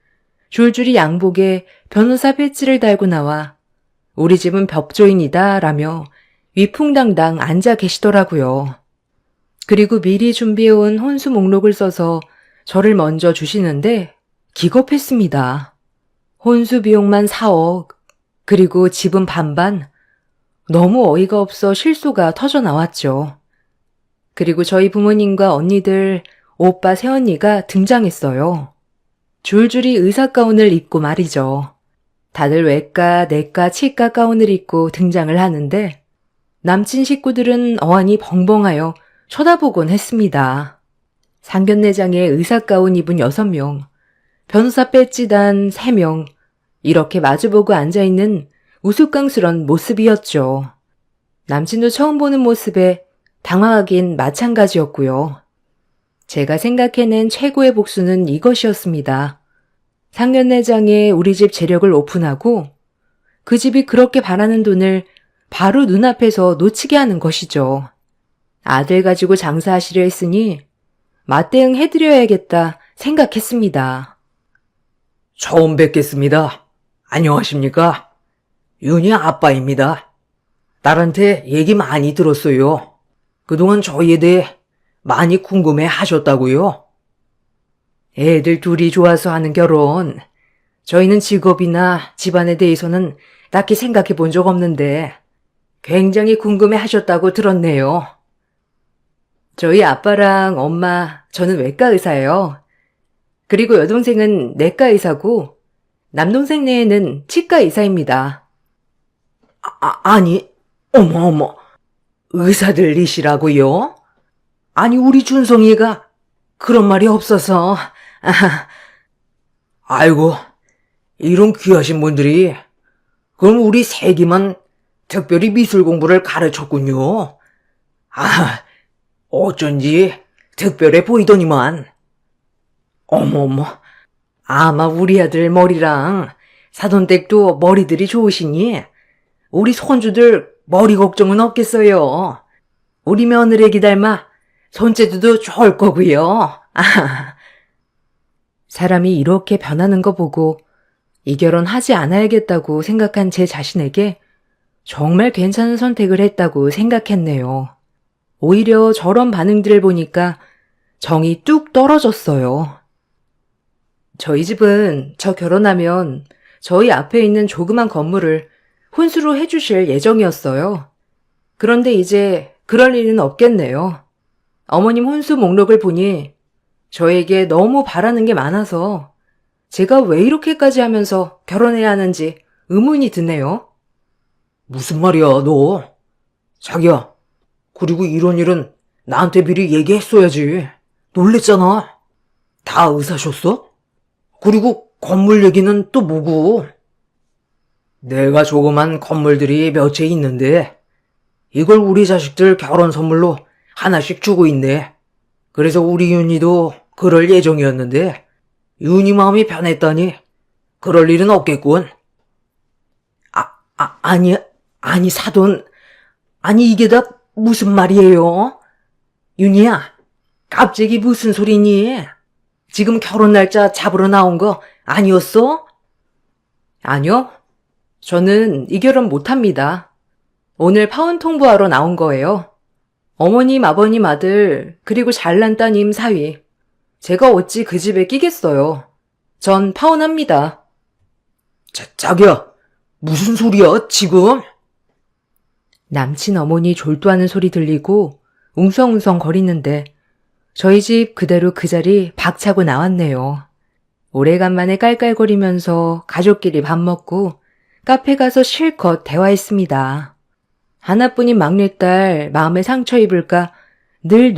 줄줄이 양복에 변호사 배지를 달고 나와 우리 집은 법조인이다 라며 위풍당당 앉아 계시더라고요. 그리고 미리 준비해온 혼수 목록을 써서 저를 먼저 주시는데 기겁했습니다. 혼수 비용만 4억, 그리고 집은 반반. 너무 어이가 없어 실소가 터져 나왔죠. 그리고 저희 부모님과 언니들, 오빠 새언니가 등장했어요. 줄줄이 의사 가운을 입고 말이죠. 다들 외과, 내과, 치과 가운을 입고 등장을 하는데 남친 식구들은 어안이 벙벙하여 쳐다보곤 했습니다. 상견례장에 의사 가운 입은 6명, 변호사 배지 단 3명, 이렇게 마주보고 앉아있는 우스꽝스런 모습이었죠. 남친도 처음 보는 모습에 당황하긴 마찬가지였고요. 제가 생각해낸 최고의 복수는 이것이었습니다. 상견례장에 우리 집 재력을 오픈하고 그 집이 그렇게 바라는 돈을 바로 눈앞에서 놓치게 하는 것이죠. 아들 가지고 장사하시려 했으니 맞대응 해드려야겠다 생각했습니다. 처음 뵙겠습니다. 안녕하십니까? 윤희 아빠입니다. 딸한테 얘기 많이 들었어요. 그동안 저희에 대해 많이 궁금해 하셨다고요? 애들 둘이 좋아서 하는 결혼. 저희는 직업이나 집안에 대해서는 딱히 생각해 본 적 없는데 굉장히 궁금해 하셨다고 들었네요. 저희 아빠랑 엄마, 저는 외과 의사예요. 그리고 여동생은 내과 의사고 남동생 내에는 치과 의사입니다. 아니, 어머, 의사들이시라고요? 아니, 우리 준성이가 그런 말이 없어서. 아이고, 이런 귀하신 분들이 그럼 우리 세기만 특별히 미술 공부를 가르쳤군요. 어쩐지 특별해 보이더니만. 어머머, 아마 우리 아들 머리랑 사돈댁도 머리들이 좋으시니 우리 손주들 머리 걱정은 없겠어요. 우리 며느리 닮아 손재주도 좋을 거고요. 사람이 이렇게 변하는 거 보고 이 결혼 하지 않아야겠다고 생각한 제 자신에게 정말 괜찮은 선택을 했다고 생각했네요. 오히려 저런 반응들을 보니까 정이 뚝 떨어졌어요. 저희 집은 저 결혼하면 저희 앞에 있는 조그만 건물을 혼수로 해주실 예정이었어요. 그런데 이제 그럴 일은 없겠네요. 어머님 혼수 목록을 보니 저에게 너무 바라는 게 많아서 제가 왜 이렇게까지 하면서 결혼해야 하는지 의문이 드네요. 무슨 말이야, 너? 자기야, 그리고 이런 일은 나한테 미리 얘기했어야지. 놀랬잖아. 다 의사셨어? 그리고 건물 얘기는 또 뭐고? 내가 조그만 건물들이 몇 채 있는데 이걸 우리 자식들 결혼 선물로 하나씩 주고 있네. 그래서 우리 윤희도 그럴 예정이었는데 윤희 마음이 변했다니 그럴 일은 없겠군. 아니 사돈. 아니 이게 다 무슨 말이에요? 윤희야, 갑자기 무슨 소리니? 지금 결혼 날짜 잡으러 나온 거 아니었어? 아니요. 저는 이 결혼 못합니다. 오늘 파혼 통보하러 나온 거예요. 어머님, 아버님 아들, 그리고 잘난 따님 사위. 제가 어찌 그 집에 끼겠어요. 전 파혼합니다. 자기야, 무슨 소리야, 지금? 남친 어머니 졸도하는 소리 들리고 웅성웅성 거리는데 저희 집 그대로 그 자리 박차고 나왔네요. 오래간만에 깔깔거리면서 가족끼리 밥 먹고 카페 가서 실컷 대화했습니다. 하나뿐인 막내딸 마음에 상처 입을까 늘